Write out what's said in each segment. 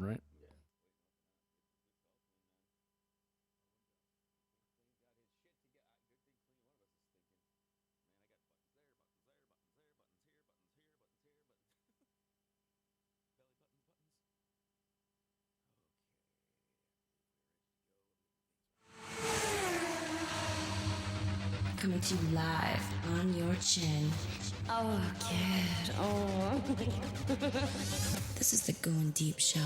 right? Coming to you live on your chin. Oh, kid. Oh. This is the Goin Deep Show.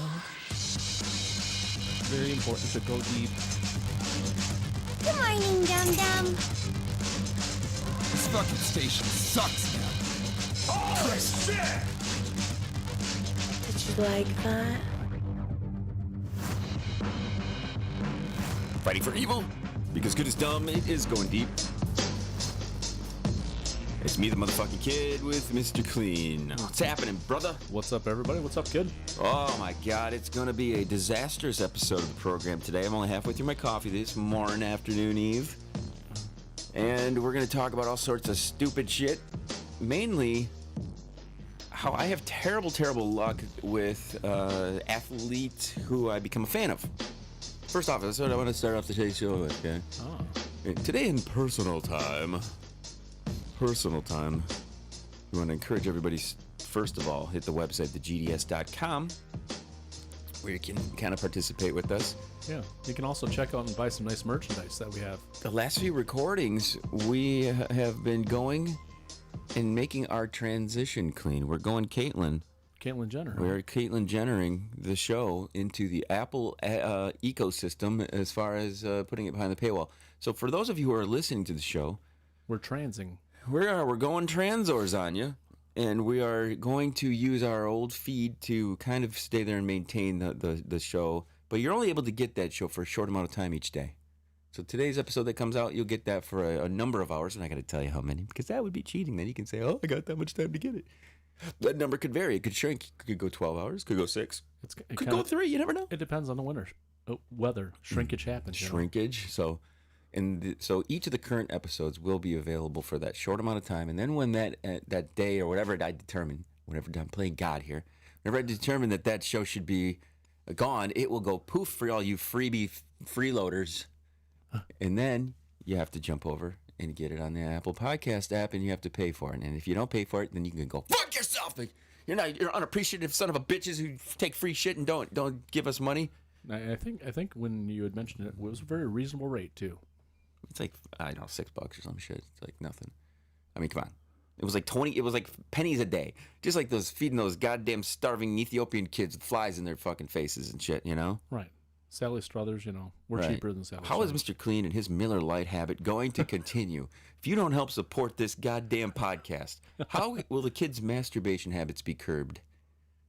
Very important to go deep. Good morning, Dum Dum. This fucking station sucks now. Oh, shit! Did you like that? Fighting for evil? Because good is dumb, it is going deep. It's me, the motherfucking kid, with Mr. Kleen. What's happening, brother? What's up, everybody? What's up, kid? Oh my god, it's gonna be a disastrous episode of the program today. I'm only halfway through my coffee this morning, afternoon, eve. And we're gonna talk about all sorts of stupid shit. Mainly, how I have terrible, terrible luck with athletes who I become a fan of. First off, that's what I want to start off today's show with, okay? Oh. Today in personal time, we want to encourage everybody, first of all, hit the website, thegds.com, where you can kind of participate with us. Yeah. You can also check out and buy some nice merchandise that we have. The last few recordings, we have been going and making our transition clean. We're going Caitlyn. Caitlyn Jenner. We're Caitlyn Jennering the show into the Apple ecosystem as far as putting it behind the paywall. So for those of you who are listening to the show, We're transing. we're going transors on you, and we are going to use our old feed to kind of stay there and maintain the show. But you're only able to get that show for a short amount of time each day. So today's episode that comes out, you'll get that for a number of hours, and I got to tell you how many, because that would be cheating. Then you can say, oh, I got that much time to get it. That number could vary. It could shrink. It could go 12 hours. Could go 6. Could go 3. You never know. It depends on the weather. Shrinkage happens. Shrinkage. So, so each of the current episodes will be available for that short amount of time. And then when that day or whatever I determine, whenever I'm playing God here, whenever I determine that show should be gone, it will go poof for all you freeloaders. And then you have to jump over and get it on the Apple Podcast app, and you have to pay for it. And if you don't pay for it, then you can go fuck yourself. You're unappreciative son of a bitches who take free shit and don't give us money. I think when you had mentioned it, it was a very reasonable rate too. It's like, I don't know, $6 or some shit. It's like nothing. I mean, come on. It was like 20. It was like pennies a day, just like those feeding those goddamn starving Ethiopian kids with flies in their fucking faces and shit. You know. Right. Sally Struthers, we're Right. cheaper than Sally How is Struthers. Mr. Kleen and his Miller Lite habit going to continue? If you don't help support this goddamn podcast, how will the kid's masturbation habits be curbed?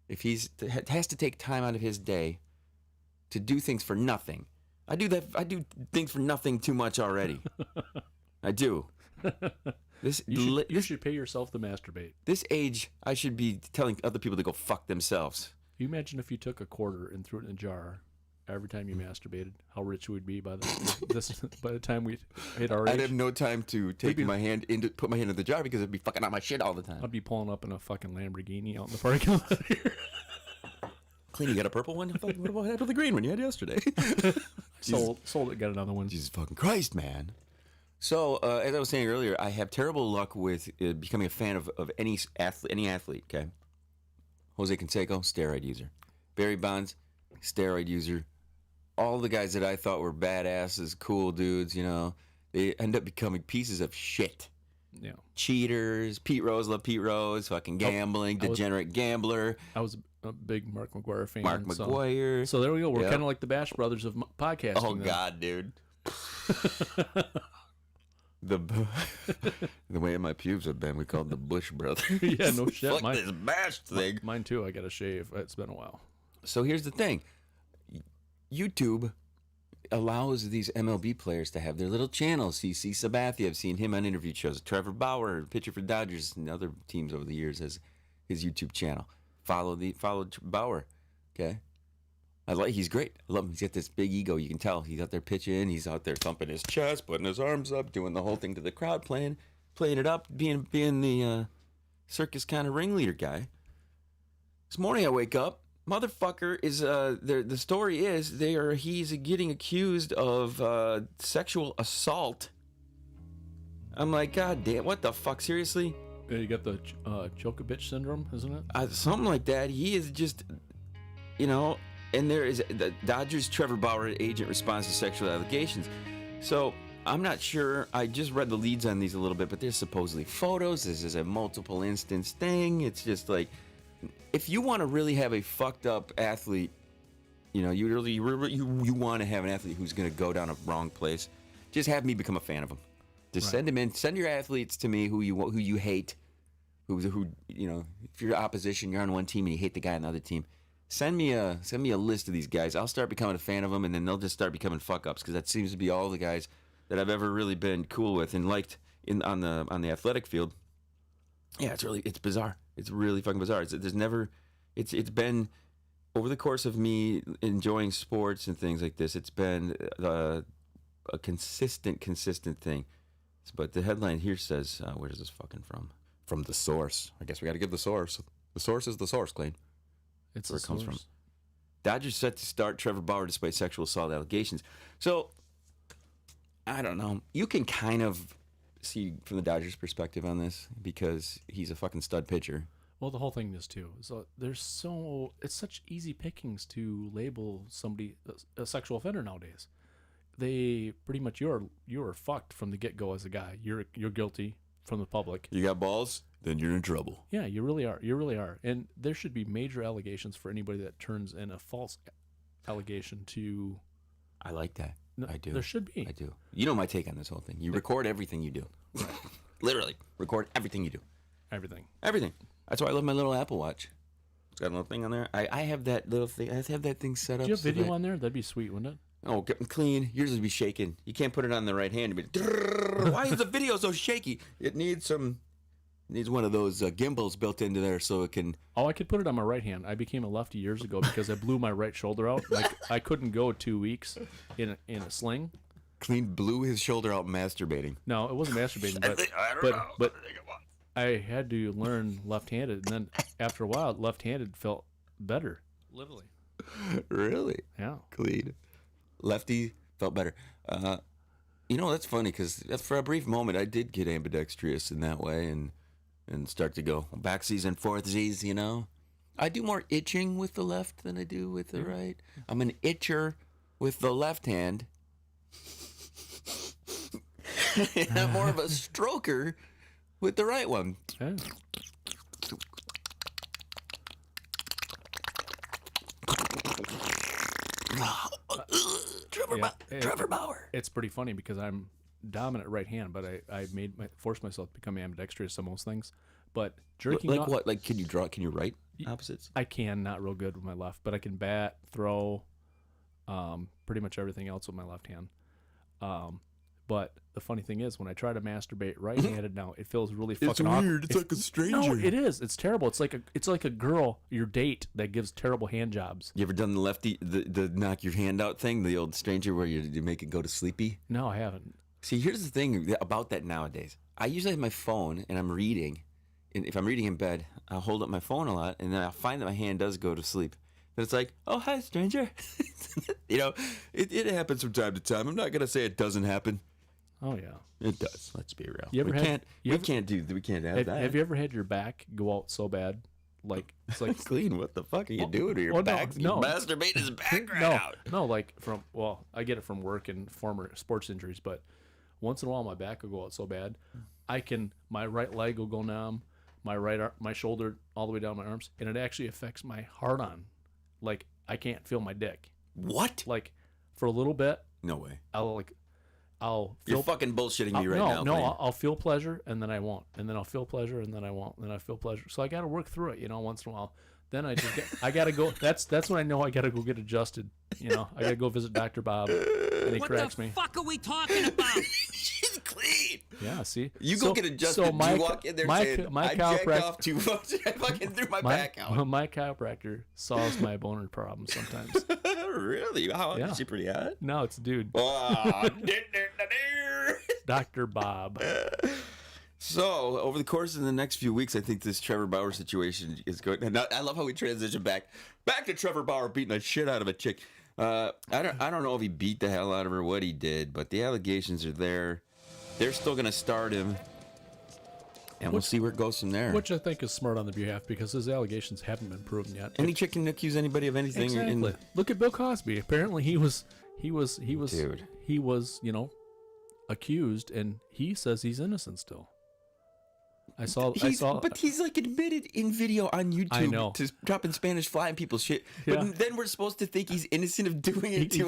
If has to take time out of his day to do things for nothing. I do things for nothing too much already. I do. You should pay yourself to masturbate. This age, I should be telling other people to go fuck themselves. You imagine if you took a quarter and threw it in a jar every time you masturbated, how rich we would be by the time we hit our age. I'd have no time to put my hand in the jar because I'd be fucking out my shit all the time. I'd be pulling up in a fucking Lamborghini out in the parking lot here. Clean, you got a purple one? What happened to the green one you had yesterday? Sold it, got another one. Jesus fucking Christ, man. So, as I was saying earlier, I have terrible luck with becoming a fan of any athlete, okay? Jose Canseco, steroid user. Barry Bonds, steroid user. All the guys that I thought were badasses, cool dudes, they end up becoming pieces of shit. Yeah. Cheaters. Pete Rose, love Pete Rose. Fucking gambling, degenerate gambler. I was a big Mark McGuire fan. Mark McGuire. So there we go. We're kind of like the Bash Brothers of podcasting. Oh, God, dude. The way my pubes have been, we called the Bush Brothers. Yeah, no shit. Fuck this bash thing. Mine too. I got to shave. It's been a while. So here's the thing. YouTube allows these MLB players to have their little channels. CC Sabathia, I've seen him on interview shows. Trevor Bauer, pitcher for Dodgers and other teams over the years, has his YouTube channel. Follow Bauer. Okay. He's great. I love him. He's got this big ego. You can tell. He's out there pitching. He's out there thumping his chest, putting his arms up, doing the whole thing to the crowd, playing it up, being the circus kind of ringleader guy. This morning I wake up motherfucker is the story is he's getting accused of sexual assault. I'm like, God damn, what the fuck? Seriously? Yeah, you got the Djokovic syndrome, isn't it? Something like that. He is just, and there is the Dodgers Trevor Bauer agent responds to sexual allegations. So I'm not sure. I just read the leads on these a little bit, but there's supposedly photos. This is a multiple instance thing. It's just like, if you want to really have a fucked up athlete, you want to have an athlete who's going to go down a wrong place, just have me become a fan of him. Just send him in. Send your athletes to me who you hate, who if you're opposition, you're on one team and you hate the guy on the other team. Send me a list of these guys. I'll start becoming a fan of them, and then they'll just start becoming fuck ups, because that seems to be all the guys that I've ever really been cool with and liked on the athletic field. Yeah, it's bizarre. It's really fucking bizarre. It's been over the course of me enjoying sports and things like this. It's been a consistent thing. But the headline here says, where is this fucking from? From the source. I guess we got to give the source. The source is the source, Kleen. It's where the it comes source. from. Dodgers set to start Trevor Bauer despite sexual assault allegations. So, I don't know. You can kind of see from the Dodgers' perspective on this, because he's a fucking stud pitcher. Well, the whole thing is too. So it's such easy pickings to label somebody a sexual offender nowadays. They pretty much you're fucked from the get go as a guy. You're guilty from the public. You got balls, then you're in trouble. Yeah, you really are. You really are. And there should be major allegations for anybody that turns in a false allegation to. I like that. No, I do. There should be. I do. You know my take on this whole thing. You record everything you do. Literally, record everything you do. Everything. That's why I love my little Apple Watch. It's got a little thing on there. I have that little thing. I have that thing set up. Do you have video on there? That'd be sweet, wouldn't it? Oh, get them clean. Yours would be shaking. You can't put it on the right hand. Why is the video so shaky? It needs one of those gimbals built into there so it can. Oh, I could put it on my right hand. I became a lefty years ago because I blew my right shoulder out. Like I couldn't go 2 weeks in a sling. Kleen blew his shoulder out masturbating. No, it wasn't masturbating, but I had to learn left-handed, and then after a while, left-handed felt better. Literally. Really? Yeah. Kleen. Lefty felt better. That's funny, because for a brief moment I did get ambidextrous in that way and start to go back C's and forth Z's, I do more itching with the left than I do with the right. I'm an itcher with the left hand. And I'm more of a stroker with the right one. Yeah. Trevor Bauer. It's pretty funny because I'm dominant right hand, but I forced myself to become ambidextrous on most things. But jerking like off, what? Like, can you write opposites? I can, not real good with my left, but I can bat, throw, pretty much everything else with my left hand. But the funny thing is, when I try to masturbate right-handed now, it feels really fucking awkward. It's weird. It's like a stranger. No, it is. It's terrible. It's like a girl, your date, that gives terrible hand jobs. You ever done the lefty, the knock your hand out thing, the old stranger where you make it go to sleepy? No, I haven't. See, here's the thing about that nowadays. I usually have my phone and I'm reading. And if I'm reading in bed, I'll hold up my phone a lot, and then I'll find that my hand does go to sleep. And it's like, oh, hi, stranger. It happens from time to time. I'm not going to say it doesn't happen. Oh yeah, it does. Let's be real. We can't have that. Have you ever had your back go out so bad, like it's like Kleen? What the fuck are you doing to your back? No, masturbate his back out. No, like I get it from work and former sports injuries, but once in a while my back will go out so bad, my right leg will go numb, my shoulder all the way down my arms, and it actually affects my hard on. Like I can't feel my dick. What? Like for a little bit. No way. You're fucking bullshitting me right now. No, I'll feel pleasure and then I won't, and then I'll feel pleasure and then I won't, and then I feel pleasure. So I got to work through it, once in a while. Then I got to go. That's when I know I got to go get adjusted. I got to go visit Dr. Bob, and he corrects me. What the fuck are we talking about? She's clean. Yeah, see. You go get adjusted. So you walk in there saying, I jacked off too much. I fucking threw my back out. My chiropractor solves my boner problem sometimes. Really? How is she pretty hot? No, it's a dude. Dr. Bob. So, over the course of the next few weeks, I think this Trevor Bauer situation is going. And I love how we transition back to Trevor Bauer beating the shit out of a chick. I don't know if he beat the hell out of her, what he did, but the allegations are there. They're still going to start him, and we'll see where it goes from there. Which I think is smart on the behalf because his allegations haven't been proven yet. Any chick can accuse anybody of anything. Exactly. Look at Bill Cosby. Apparently, he was, Dude. he was, accused, and he says he's innocent still. I saw. But he's like admitted in video on YouTube I know. to dropping Spanish fly and people's shit. Yeah. But then we're supposed to think he's innocent of doing it to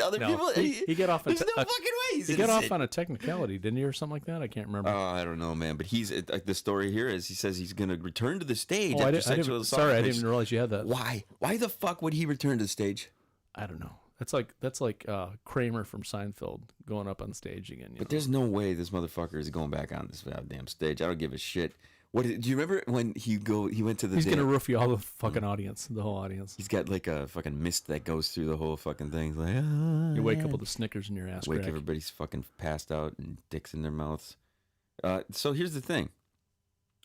other people. He got off. There's no fucking way he's He got innocent. off on a technicality, didn't he, or something like that? I can't remember. I don't know, man. But he's like the story here is he says he's going to return to the stage I after didn't, sexual assault. sorry, I didn't even realize you had that. Why? Why the fuck would he return to the stage? I don't know. That's like Kramer from Seinfeld going up on stage again. But there's no way this motherfucker is going back on this goddamn stage. I don't give a shit. Do you remember when he went to the? He's gonna roof you all the fucking audience, the whole audience. He's got like a fucking mist that goes through the whole fucking thing. Like You wake up with a Snickers in your ass wake crack. everybody's fucking passed out and dicks in their mouths. So here's the thing.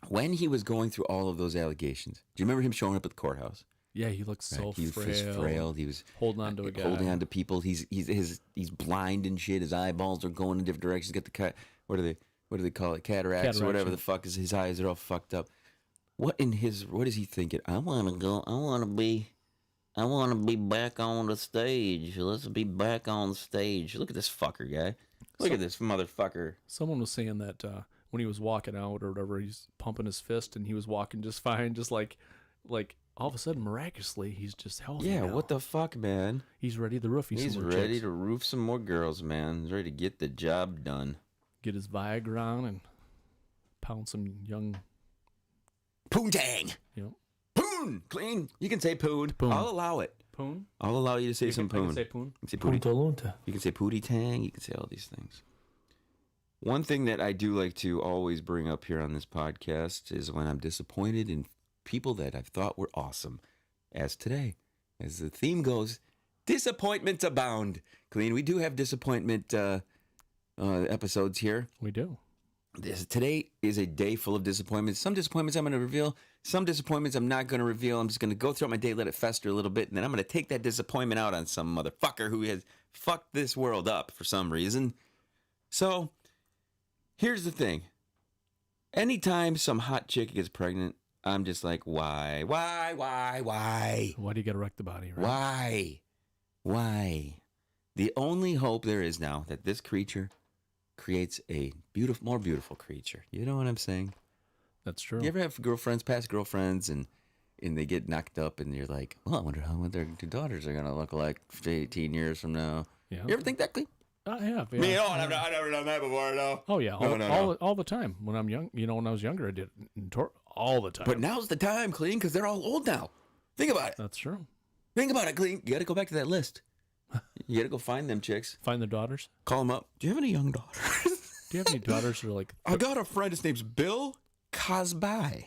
When he was going through all of those allegations, do you remember him showing up at the courthouse? Yeah, he looks so He was frail. frail. He was holding on to a guy. holding on to people. He's blind and shit. His eyeballs are going in different directions. Got the what do they call it? Cataracts or whatever yeah. the fuck is. His eyes are all fucked up. What is he thinking? I want to be back on the stage. Let's be back on stage. Look at this fucker guy. Look at this motherfucker. Someone was saying that when he was walking out or whatever, he's pumping his fist and he was walking just fine, just like all of a sudden, miraculously, he's just healthy. Yeah, now. what the fuck, man? He's ready to roof. He's ready to roof some more girls, man. He's ready to get the job done. Get his Viagra on and pound some young. Poontang. Poon. Clean. You can say poon. I'll allow it. Poon? I'll allow you to say some poon. I can say poon. You can say pooty. You can say pooty tang. You can say all these things. One thing that I do like to always bring up here on this podcast is when I'm disappointed in people that I've thought were awesome. As today. As the theme goes, disappointments abound. Clean. We do have disappointment episodes here. We do. Today is a day full of disappointments. Some disappointments I'm going to reveal. Some disappointments I'm not going to reveal. I'm just going to go throughout my day, let it fester a little bit, and then I'm going to take that disappointment out on some motherfucker who has fucked this world up for some reason. So, here's the thing. Anytime some hot chick gets pregnant, I'm just like, why? Why do you got to wreck the body, right? Why? The only hope there is now that this creature creates a more beautiful creature. You know what I'm saying? That's true. You ever have past girlfriends, and they get knocked up, and you're like, well, I wonder what their daughters are going to look like 18 years from now. Yeah. You ever think that, Cleve? I have. Yeah. Me, I've never done that before, no. Oh, yeah. No. All the time. When I'm young, when I was younger, I did it all the time. But now's the time, Clean, because they're all old now. Think about it. That's true. Think about it, Clean. You got to go back to that list. You got to go find them chicks. Find their daughters. Call them up. Do you have any young daughters? Do you have any daughters who are like... I got a friend. His name's Bill Cosby.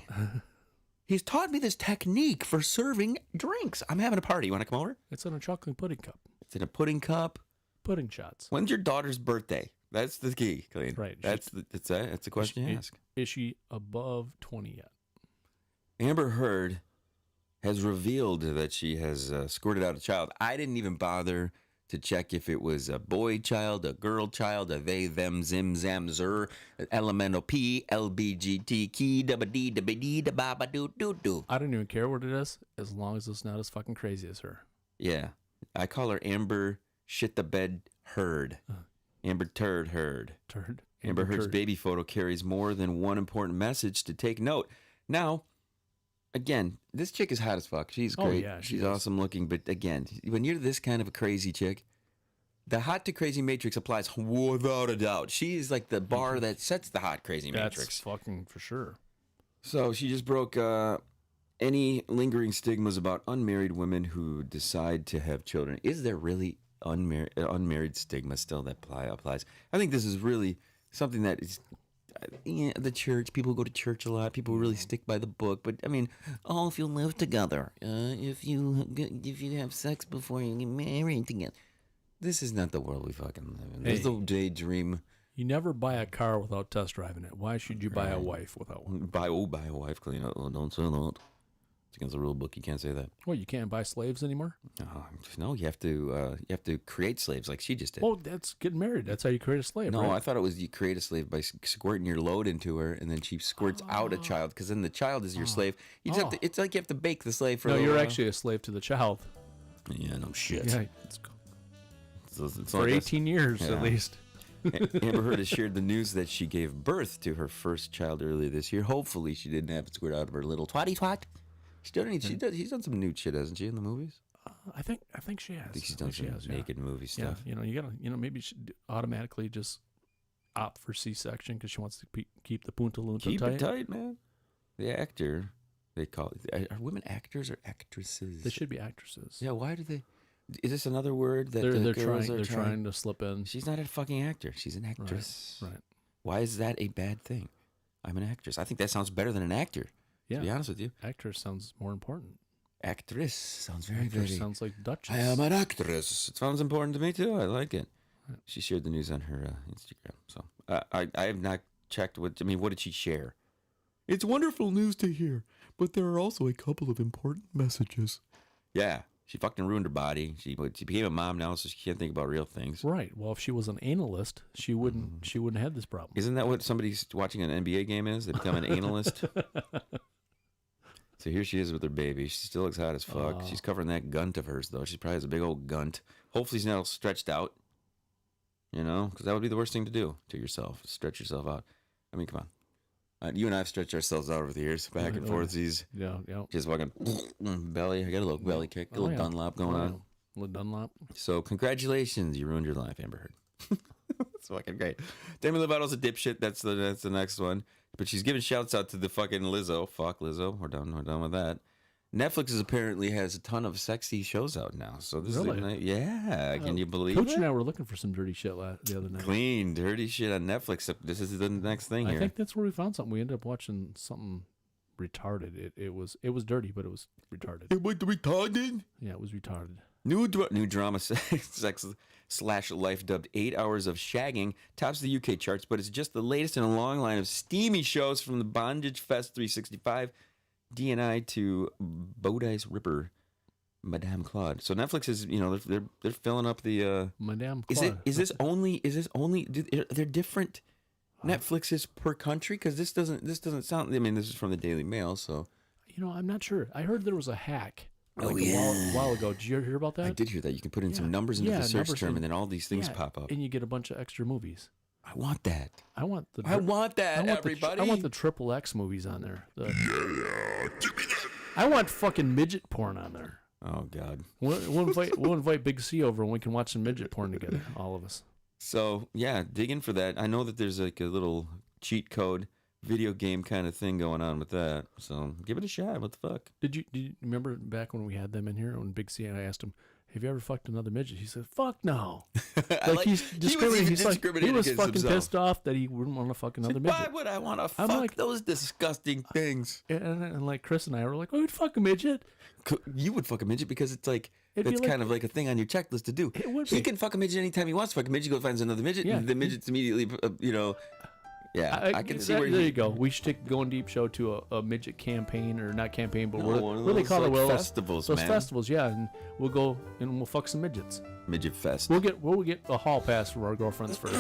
He's taught me this technique for serving drinks. I'm having a party. You want to come over? It's in a chocolate pudding cup. It's in a pudding cup. Pudding shots. When's your daughter's birthday? That's the key, Clean. Right. That's the question you ask. Is she above 20 yet? Amber Heard has revealed that she has squirted out a child. I didn't even bother to check if it was a boy child, a girl child, a they, them, zim, zam, zer, elemental P, LBGT, key, dabba dee, dabba dee, da ba ba doo doo doo. I don't even care what it is, as long as it's not as fucking crazy as her. Yeah. I call her Amber Shit the Bed Heard. Amber Turd Heard. Turd. Amber Heard's Turd. baby photo carries more than one important message to take note. Now, again, this chick is hot as fuck. She's great. Oh, yeah, She's awesome looking. But again, when you're this kind of a crazy chick, the hot to crazy matrix applies without a doubt. She's like the bar that sets the hot crazy That's matrix. fucking for sure. So she just broke any lingering stigmas about unmarried women who decide to have children. Is there really unmarried stigma still that applies? I think this is really something that is... Yeah, the church, people go to church a lot. People really stick by the book. But I mean, if you live together, if you have sex before you get married together, this is not the world we fucking live in. This is the daydream You never buy a car without test driving it. Why should you buy a wife without one? Buy a wife, Kleen. Don't say that. It's against the rule book. You can't say that. Well, you can't buy slaves anymore? No, you have to create slaves like she just did. Oh, that's getting married. That's how you create a slave, No, right? I thought it was you create a slave by squirting your load into her, and then she squirts out a child, because then the child is your slave. You just have to, it's like you have to bake the slave for a No, little you're while. actually a slave to the child. Yeah, no shit. Yeah, It's for like 18 years Yeah. at least. Amber Heard has shared the news that she gave birth to her first child earlier this year. Hopefully, she didn't have it squirt out of her little twatty twat. She's done some nude shit, hasn't she, in the movies? I think she has. I think she's done some naked movie Yeah, stuff. you gotta, maybe she automatically just opt for C-section because she wants to keep the punta lunta Keep tight. it tight, man. The actor, they call it. Are women actors or actresses? They should be actresses. Yeah, why do they? Is this another word that They're girls trying. are They're trying to slip in. She's not a fucking actor. She's an actress. Right. Why is that a bad thing? I'm an actress. I think that sounds better than an actor. Yeah. To be honest with you, Actress sounds more important. actress sounds very Actress very. sounds like Duchess. I am an actress. It sounds important to me too. I like it. She shared the news on her Instagram. So I have not checked what did she share? It's wonderful news to hear, but there are also a couple of important messages. Yeah, she fucking ruined her body. She became a mom now, so she can't think about real things. Right. Well, if she was an analyst, she wouldn't have this problem. Isn't that what somebody's watching an NBA game is? They become an analyst. So here she is with her baby. She still looks hot as fuck. She's covering that gunt of hers, though. She probably has a big old gunt. Hopefully she's not all stretched out. You know, because that would be the worst thing to do to yourself. Stretch yourself out. I mean, come on. You and I have stretched ourselves out over the years, back and forth. These Yeah. just fucking belly. I got a little belly kick, a little Dunlop going on. A little Dunlop. So congratulations, you ruined your life, Amber Heard. That's fucking great. Demi Lovato's a dipshit. That's the next one. But she's giving shouts out to the fucking Lizzo. Fuck Lizzo. We're done with that. Netflix apparently has a ton of sexy shows out now. So this Really? is yeah. Can you believe Coach it? and I were looking for some dirty shit the other night. Clean, dirty shit on Netflix. This is the next thing here. I think that's where we found something. We ended up watching something retarded. It was dirty, but it was retarded. It was retarded. Yeah, it was retarded. New drama sex / life dubbed 8 Hours of Shagging tops the UK charts, but it's just the latest in a long line of steamy shows from the Bondage Fest 365, D&I to Bodice Ripper, Madame Claude. So Netflix is, they're filling up the. Madame Claude. Is this only? They're different Netflixes per country? Because this doesn't sound. I mean, this is from the Daily Mail, so. I'm not sure. I heard there was a hack. A while ago. Did you hear about that? I did hear that. You can put in some numbers into the search term, and then all these things pop up. And you get a bunch of extra movies. I want that. I want everybody. I want the triple X movies on there. Give me that. I want fucking midget porn on there. Oh God. We'll invite Big C over and we can watch some midget porn together, all of us. So yeah, dig in for that. I know that there's like a little cheat code video game kind of thing going on with that. So give it a shot. What the fuck? Did you remember back when we had them in here when Big C and I asked him, "Have you ever fucked another midget?" He said, "Fuck no." He's discriminating. He was fucking himself. Pissed off that he wouldn't want to fuck another midget. Why would I want to fuck those disgusting things? And like Chris and I were like, "Oh, we'd fuck a midget." You would fuck a midget because it's like It'd be it's like- kind of like a thing on your checklist to do. It would He be. can fuck a midget anytime he wants to fuck a midget. Go finds another midget, Yeah. and the midget's immediately, Yeah, I can see where there you go. We should take Goin Deep Show to a midget campaign, or not campaign, but one of what do they those, call it? like, Well, festivals, those man. festivals, yeah. And we'll go and we'll fuck some midgets. Midget fest. We'll get a hall pass for our girlfriends first.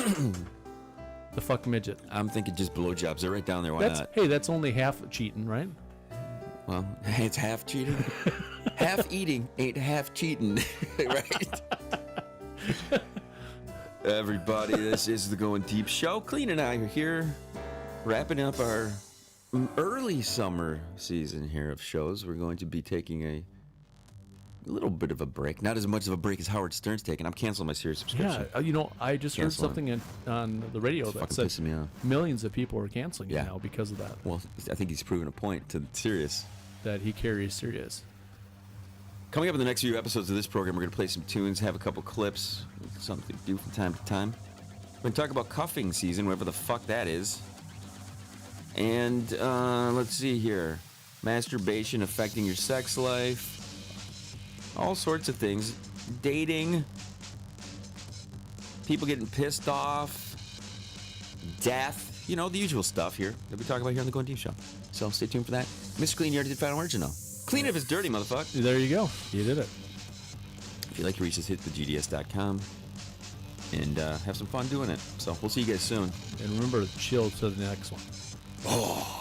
The fuck midget. I'm thinking just blowjobs. They're right down there. Why not? That's only half cheating, right? Well, it's half cheating. Half eating ain't half cheating, right? Everybody, this is the Goin Deep Show. Kleen and I are here, wrapping up our early summer season here of shows. We're going to be taking a little bit of a break. Not as much of a break as Howard Stern's taking. I'm canceling my Sirius subscription. Yeah, I just heard Cancel it. something on the radio It's that fucking said pissing me off. millions of people are canceling Yeah. it now because of that. Well, I think he's proven a point to Sirius. That he carries serious. Coming up in the next few episodes of this program, we're going to play some tunes, have a couple clips, something to do from time to time. We're going to talk about cuffing season, whatever the fuck that is. And let's see here. Masturbation affecting your sex life. All sorts of things. Dating. People getting pissed off. death, the usual stuff here that we talk about here on the Goin Deep Show. So stay tuned for that. Mr. Kleen, you already did final words or no? Clean if it's dirty, motherfucker. There you go. You did it. If you like to reach us, hit thegds.com and have some fun doing it. So we'll see you guys soon. And remember to chill to the next one. Oh.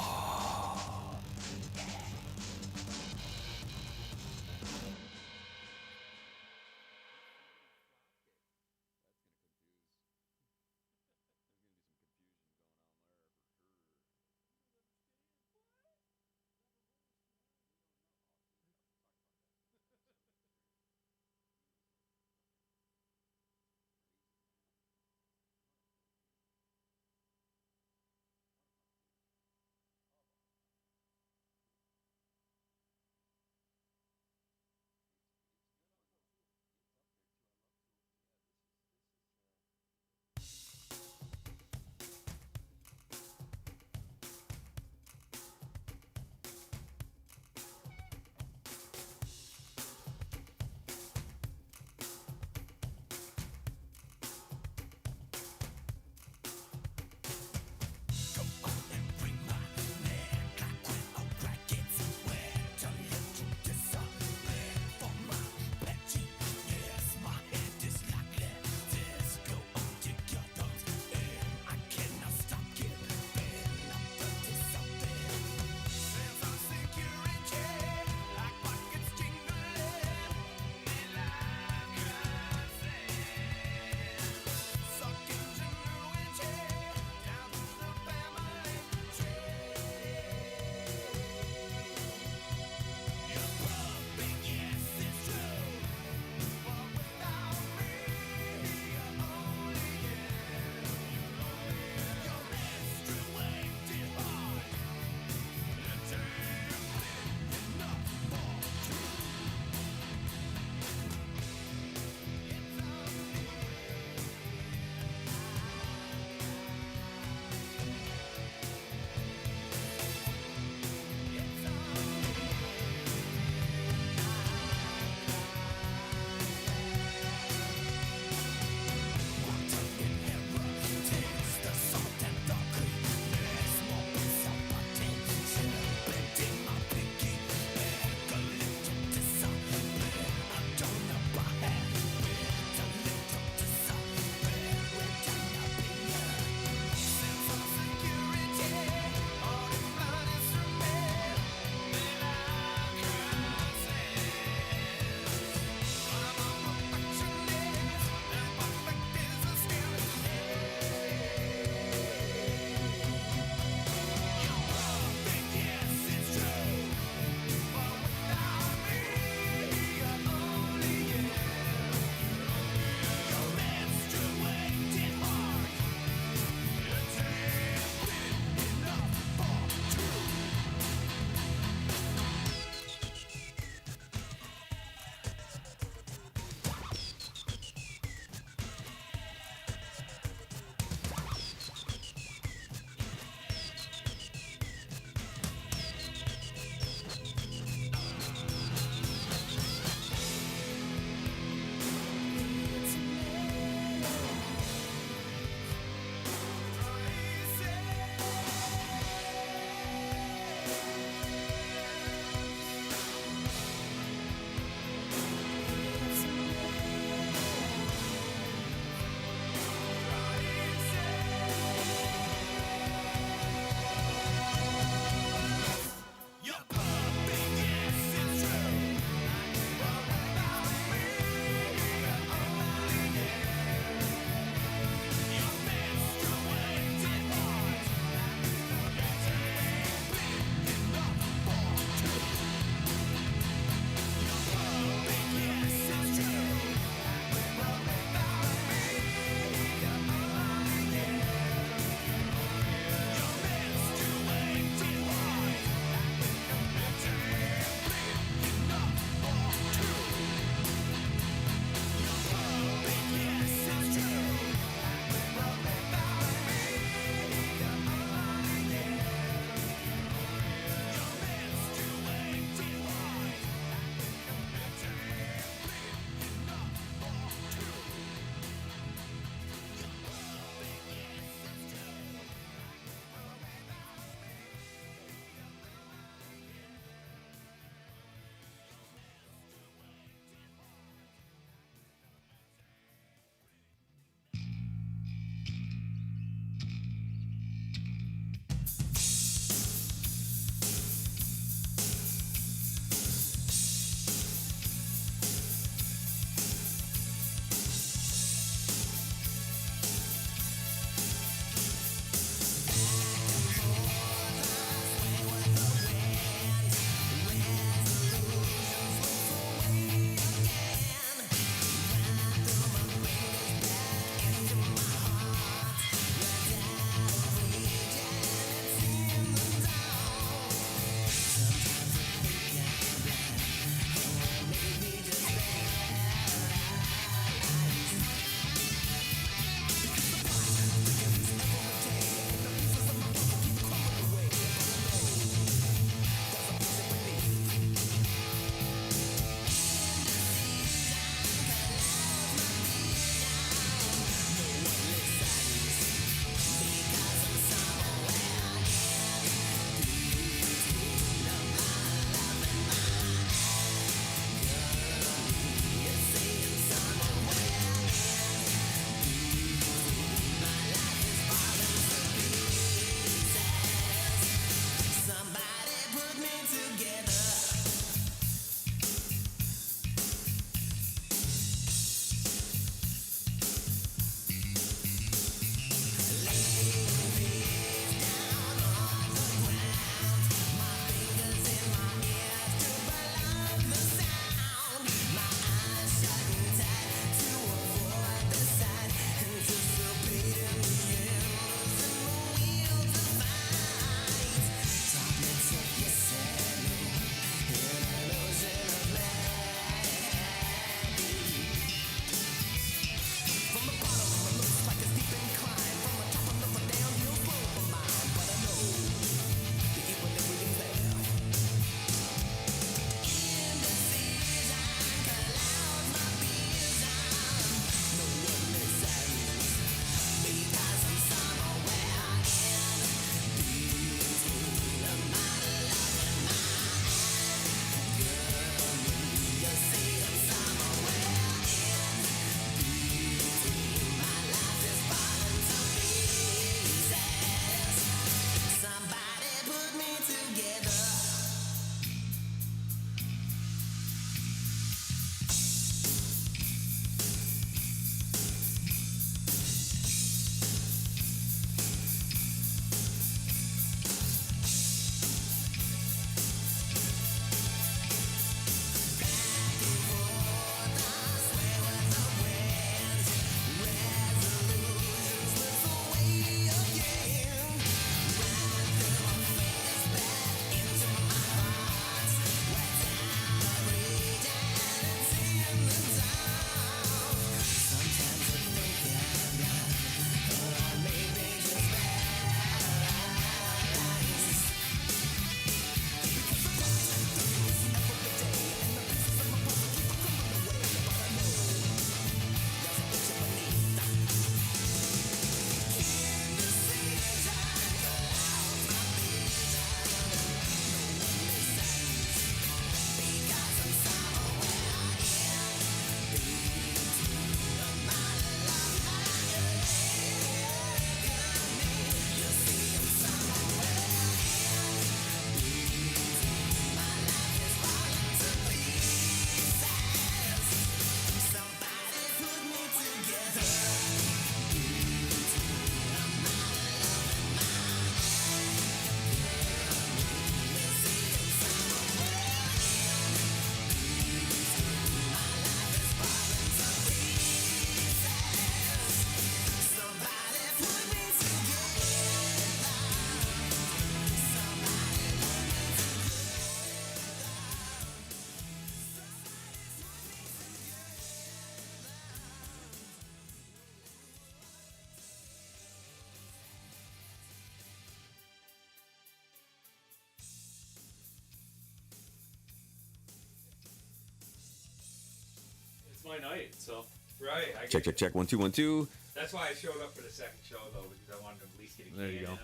my night. So Right. I Check, check, check. 1 2 1 2. That's why I showed up for the second show though, because I wanted to at least get a There you can go. in.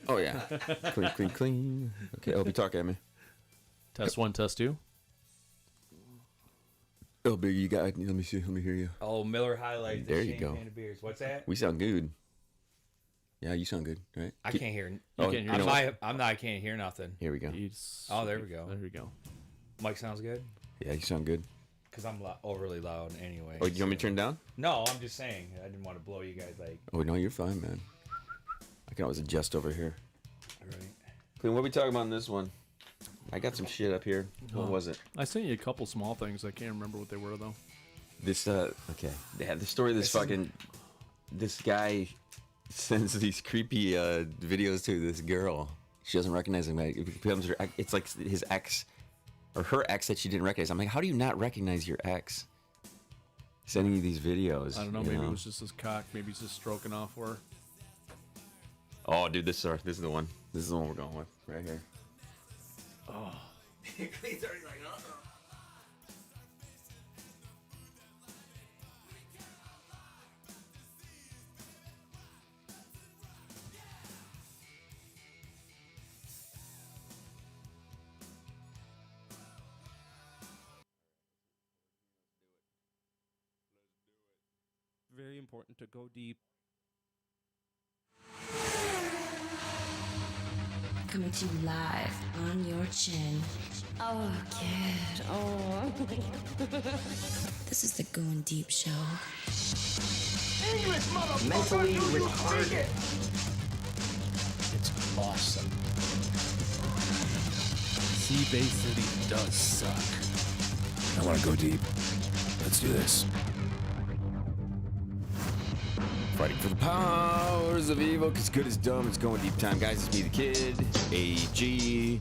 Oh yeah. Clean, clean, clean. Okay, LB, talk at me. test 1, test 2. LB, you got. Let me see. Let me hear you. Oh, Miller High Life. There you go. Of beers. What's that? We sound good. Yeah, you sound good, right? I can't hear. Oh, can't hear you know nothing. what? I'm not. I can't hear nothing. Here we go. Oh, there we go. There we go. Mike sounds good. Yeah, you sound good. Cause I'm overly loud anyway. Oh, you want me to turn down? No, I'm just saying. I didn't want to blow you guys like. Oh no, you're fine, man. I can always adjust over here. Right. Clean, what are we talking about in this one? I got some shit up here. What was it? I sent you a couple small things. I can't remember what they were though. This okay. Yeah, the story of this guy sends these creepy videos to this girl. She doesn't recognize him. It becomes her. It's like his ex or her ex that she didn't recognize. I'm like, how do you not recognize your ex? Sending you these videos. I don't know. you Maybe it was just his cock. Maybe he's just stroking off her. Oh, dude, this is the one. This is the one we're going with right here. Oh, Clean's already like, uh-oh. Very important to go deep. Coming to you live on your chin. Oh, kid. Oh. This is the Goin Deep Show. Mentally retarded. it's awesome. Sea Bay City does suck. I want to go deep. Let's do this. Fighting for the powers of evil, cause good is dumb. It's going deep time, guys. It's me, the kid, AG.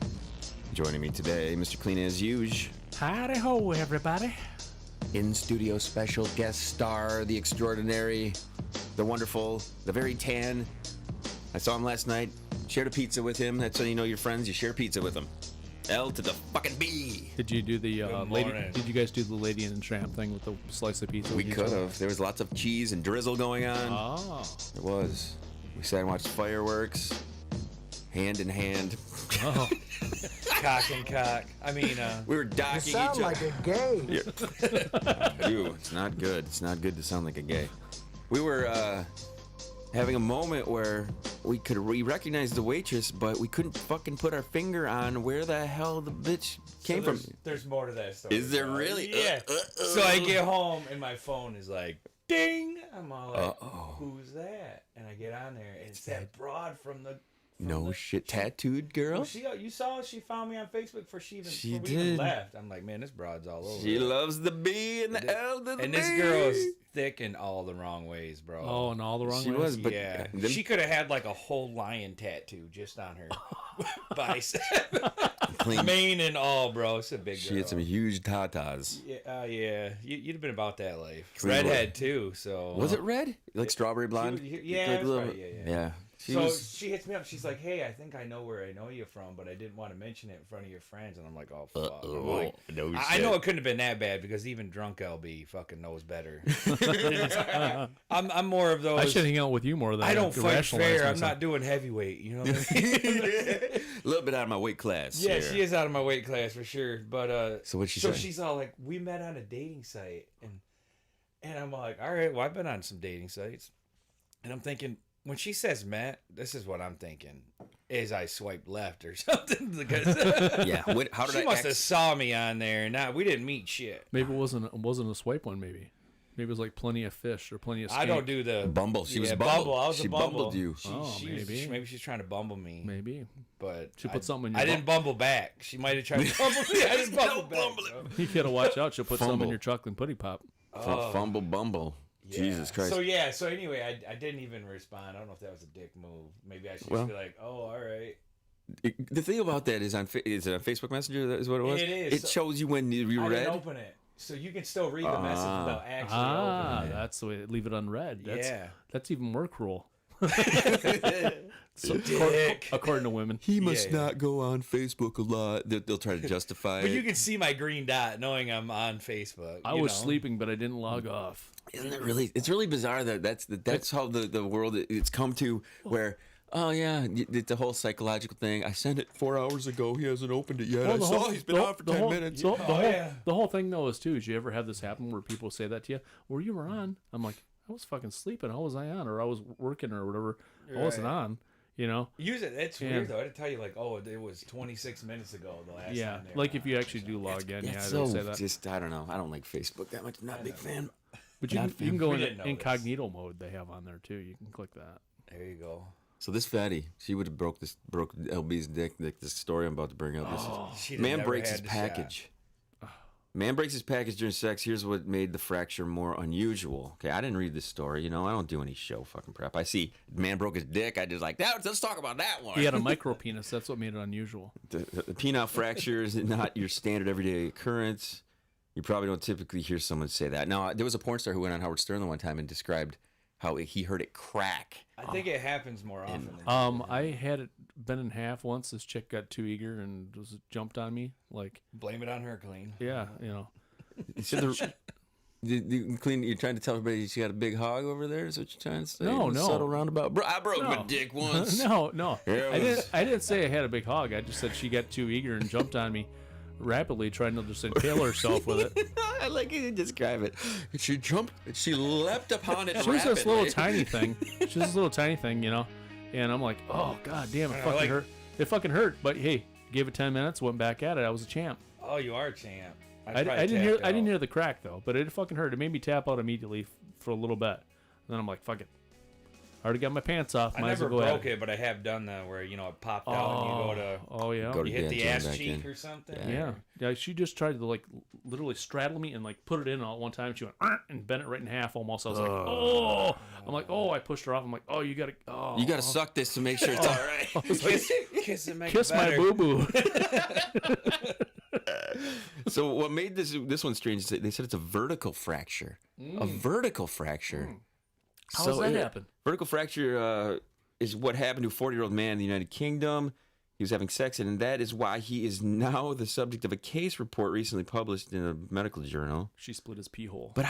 Joining me today, Mr. Kleen as usual. Howdy ho, everybody. In studio special guest star, the extraordinary, the wonderful, the very tan. I saw him last night. Shared a pizza with him. That's how you know your friends. You share pizza with them. L to the fucking B. Did you do the lady? morning. Did you guys do the Lady and the Tramp thing with the slice of pizza? We with each could other? have. There was lots of cheese and drizzle going on. Oh, There was. We sat and watched fireworks, hand in hand. oh. Cock and cock. I mean, We were docking each Sound other. like a gay. Dude, it's not good. It's not good to sound like a gay. We were having a moment where we recognized the waitress, but we couldn't fucking put our finger on where the hell the bitch came from. There's more to that story. Is there really? Yeah. So I get home and my phone is like, ding. I'm all like, who's that? And I get on there and it's that broad from the. No shit, tattooed girl. Well, you saw she found me on Facebook before She we did. even left. I'm like, man, this broad's all over. She loves the B and the L to the And B. this girl is thick in all the wrong ways, bro. Oh, and all the wrong She ways? was, but yeah. them- She could have had like a whole lion tattoo just on her bicep. Clean. Mane and all, bro. It's a big girl. She had some huge tatas. Yeah, yeah. You'd have been about that life. Clean Redhead too. So Was it red? Like strawberry blonde? Yeah, Like it was little- probably- yeah. She So was. she hits me up. She's like, "Hey, I think I know where I know you from, but I didn't want to mention it in front of your friends." And I'm like, "Oh fuck!" I'm like, no I know it couldn't have been that bad because even drunk LB fucking knows better. I'm more of those. I should hang out with you more than I don't fight rationalize fair. I'm myself. not doing heavyweight. You know what I mean? A little bit out of my weight class. Yeah, here. she is out of my weight class for sure. But So what'd she so say? she's all like, "We met on a dating site," and I'm like, "All right, well, I've been on some dating sites," and I'm thinking when she says Matt, this is what I'm thinking: is I swiped left or something because Yeah. How did she I must have saw me on there. Now we didn't meet shit. Maybe it wasn't a swipe one. Maybe it was like Plenty of Fish or Plenty of. I don't do the Bumble? She was yeah, Bumble. I was She a Bumble. bumbled you. Maybe she's trying to bumble me. Maybe But She put something in your I didn't bumble back. She might have tried to bumble me. I didn't bumble back. bro. you gotta watch out. She'll put something in Fumble. your chocolate putty pop. Fumble Bumble. Yeah. Jesus Christ. So anyway, I didn't even respond. I don't know if that was a dick move. Maybe I should Well- just be like, oh, all right. The thing about that is is it on Facebook Messenger? That is what it was. It is. It shows you when you I read. didn't open it, so you can still read the message without actually opening it. That's the way. Leave it unread. That's, Yeah. That's even more cruel. So, Dick. according to women. He must Yeah. not go on Facebook a lot. They'll try to justify But it. you can see my green dot knowing I'm on Facebook. I you was know? sleeping, but I didn't log off. Isn't it really? It's really bizarre that that's how the world it's come to. Where it's a whole psychological thing. I sent it 4 hours ago. He hasn't opened it yet. I saw he's been on for 10 minutes. The whole thing though is too. Did you ever have this happen where people say that to you? Well, you were on. I'm like, I was fucking sleeping. How was I on? Or I was working or whatever. I wasn't on. You know. Use it. It's And- weird though. I had to tell you like, oh, it was 26 minutes ago the last Yeah, time. they like were if you actually do log in, It's they'll so say that. just I don't know. I don't like Facebook that much. I'm not a big fan. But you not can go We in didn't know this. incognito mode. They have on there too. You can click that. There you go. So this fatty, she would have broke LB's dick. Like this story I'm about to bring up. She'd have Man never breaks had his the shot. package. Man breaks his package during sex. Here's what made the fracture more unusual. Okay, I didn't read this story. You know, I don't do any show fucking prep. I see man broke his dick. I just like that. Let's talk about that one. He had a micro penis. That's what made it unusual. The penile fracture is not your standard everyday occurrence. You probably don't typically hear someone say that. Now, there was a porn star who went on Howard Stern the one time and described how he heard it crack. I think it happens more often. Than I had it bent in half once. This chick got too eager and just jumped on me. Like, blame it on her, Kleen. yeah, you know. So Kleen, you're trying to tell everybody she got a big hog over there? Is what you're trying to say? No, In a no. Subtle roundabout. Bro, I broke my No. dick once. No. Yeah, it was- I didn't say I had a big hog. I just said she got too eager and jumped on me rapidly, trying to just impale herself with it. I like you describe it. She jumped. She leapt upon it. She was this little rapidly. tiny thing. She was this little tiny thing, you know. And I'm like, oh god damn, it I fucking like- hurt. It fucking hurt. But hey, gave it 10 minutes, went back at it. I was a champ. Oh, you are a champ. I didn't hear the crack though, but it fucking hurt. It made me tap out immediately for a little bit. And then I'm like, fuck it. I already got my pants off. I Might as never well go broke at it, but I have done that where it popped out and you go to Oh yeah. Go to- you hit Yeah, the join ass back cheek in. or something. Yeah. She just tried to like literally straddle me and like put it in all at one time. She went and bent it right in half almost. I was like, oh. I'm like, oh. I pushed her off. I'm like, oh, you gotta. Oh. You got to suck this to make sure it's all right. Kiss it, make Kiss it my better. boo boo. So what made this one strange is that they said it's a vertical fracture. A vertical fracture. How does that happen? Vertical fracture is what happened to a 40-year-old man in the United Kingdom. He was having sex, and that is why he is now the subject of a case report recently published in a medical journal. She split his pee hole. But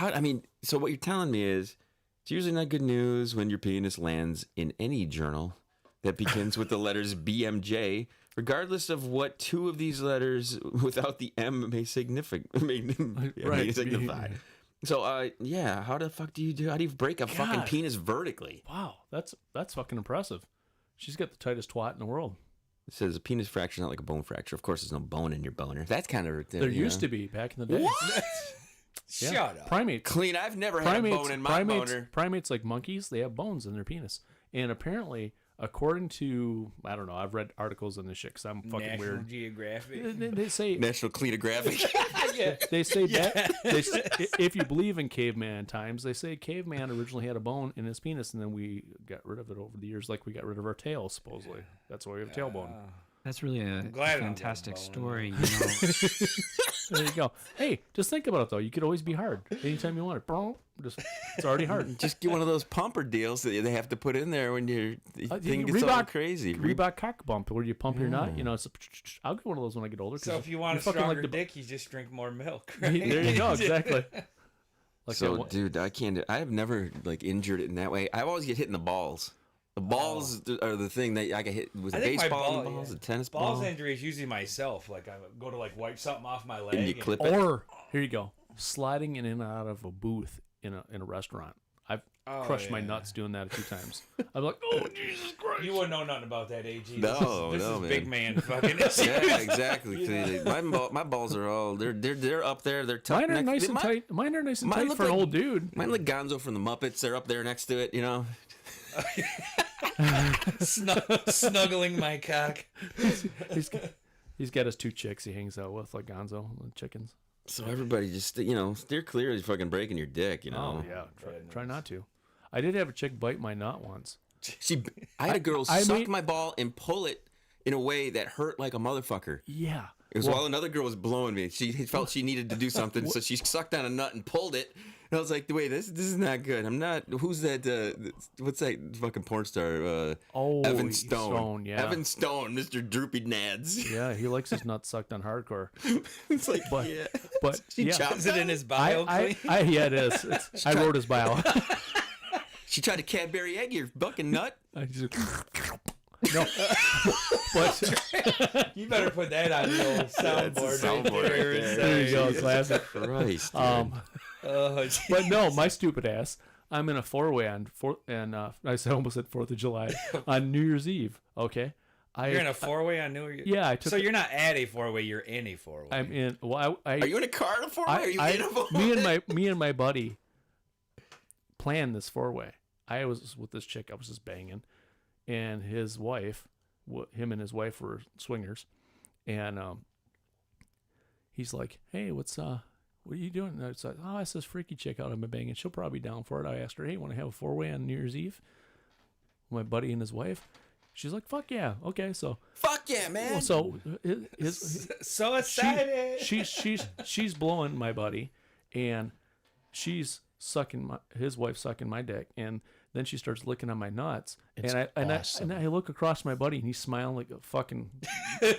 so what you're telling me is it's usually not good news when your penis lands in any journal that begins with the letters BMJ, regardless of what two of these letters without the M may signify. So, how the fuck how do you break a fucking God. penis vertically? Wow, that's fucking impressive. She's got the tightest twat in the world. It says a penis fracture, not like a bone fracture. Of course, there's no bone in your boner. That's kind of There used to be back in the day. What? Yeah. Shut up. Primates. Clean. I've never had a bone in my boner. Primates like monkeys, they have bones in their penis. And apparently, according to, I don't know, I've read articles on this shit because I'm fucking National weird. Geographic. They say National Cleanographic. they say if you believe in caveman times, they say caveman originally had a bone in his penis, and then we got rid of it over the years, like we got rid of our tail. Supposedly, that's why we have a tailbone. That's really a glad I don't fantastic got a bone. story. You know, There you go. Hey, just think about it though. You could always be hard anytime you want it. It's already hard. Just get one of those pumper deals that they have to put in there when your thing gets all crazy. Reebok cock bump, where you pump your nut. You know, I'll get one of those when I get older. 'cause So if you want you're a fucking stronger like the- dick, you just drink more milk. Right? There you go. Exactly. Like So, that one- dude, I can't. I have never injured it in that way. I always get hit in the balls. The balls are the thing that I get hit with a I think my baseball ball- balls, yeah. a tennis Balls ball, injury is usually myself. Like I go to wipe something off my leg. and you clip it. Or here you go, sliding in and out of a booth in a restaurant. I've crushed my yeah. nuts doing that a few times. I'm like, oh Jesus Christ! You wouldn't know nothing about that, AG. No, this no, is man. big man fucking. Yeah, exactly. Clearly. My balls are all they're up there. They're tucked Mine are next- nice and mine- tight. Mine are nice and mine tight look for an like- old dude. Mine like Gonzo from the Muppets. They're up there next to it. You know. Snuggling my cock. He's got his two chicks he hangs out with, like Gonzo, the chickens. So everybody just steer clear of fucking breaking your dick. You know. Oh yeah, try not to. I did have a chick bite my nut once. I had a girl I suck made- my ball and pull it in a way that hurt like a motherfucker. Yeah. It was while another girl was blowing me. She felt she needed to do something, so she sucked on a nut and pulled it. And I was like, wait, this is not good. I'm not. Who's that? What's that fucking porn star? Evan Stone. Yeah. Evan Stone, Mr. Droopy Nads. Yeah, he likes his nuts sucked on hardcore. It's like, But, yeah. but She yeah, chopped Is it in his bio? Kleen? yeah, it is. I wrote his bio. She tried to Cadbury egg your fucking nut. I just, no, but You better put that on the old soundboard. soundboard right there. there you go, classic. Christ. Oh, But no, my stupid ass. I'm in a 4-way on I almost said 4th of July on New Year's Eve. Okay, you're in a 4-way on New Year's. Yeah, I took. So you're not at a 4-way. You're in a 4-way. I'm in. Well, Are you in a car in a 4-way? Are you in a 4-way? me and my buddy planned this 4-way. I was with this chick I was just banging, and his wife, him and his wife were swingers, and he's like, "Hey, what are you doing?" And I was like, "Oh, it's this freaky chick out I've been banging. She'll probably be down for it." I asked her, "Hey, want to have a 4-way on New Year's Eve?" My buddy and his wife. She's like, "Fuck yeah, okay." So Fuck yeah, man. well, so his so excited. she's blowing my buddy, and she's sucking his wife sucking my dick, and then she starts licking on my nuts, and I look across my buddy, and he's smiling like a fucking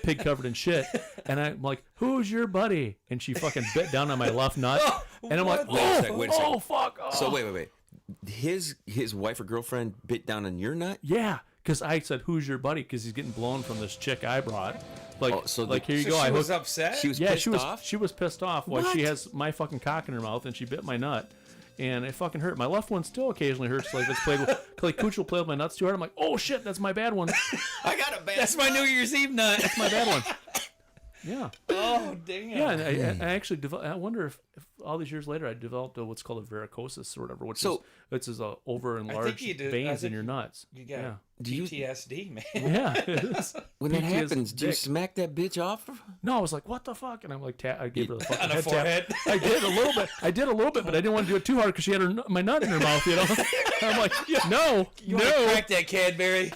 pig covered in shit, and I'm like, "Who's your buddy?" And she fucking bit down on my left nut, and I'm like, Wait a second, wait a second. "Oh fuck!" Oh. So wait. His wife or girlfriend bit down on your nut? Yeah, because I said, "Who's your buddy?" Because he's getting blown from this chick I brought. Like, Oh, so like the- here you So go. she I was hooked- upset. She was Yeah, pissed off? she was pissed off. Why What? she has my fucking cock in her mouth and she bit my nut, and it fucking hurt. My left one still occasionally hurts. Like it's played with, like Cooch will play with my nuts too hard. I'm like, oh shit, that's my bad one. I got a bad. That's my New Year's Eve nut. That's my bad one. Yeah, Oh damn. yeah. And I actually I wonder if all these years later I developed what's called a varicosis or whatever, which is a over enlarged you did. I veins in think your nuts. You got Yeah. PTSD, man. Yeah. it is. When that PTSD happens, do you dick. smack that bitch off? No, I was like, what the fuck? And I'm like, I gave her the fucking On the head forehead. tap. I did a little bit, but I didn't want to do it too hard because she had my nut in her mouth, you know? I'm like, no. You want to crack that Cadbury?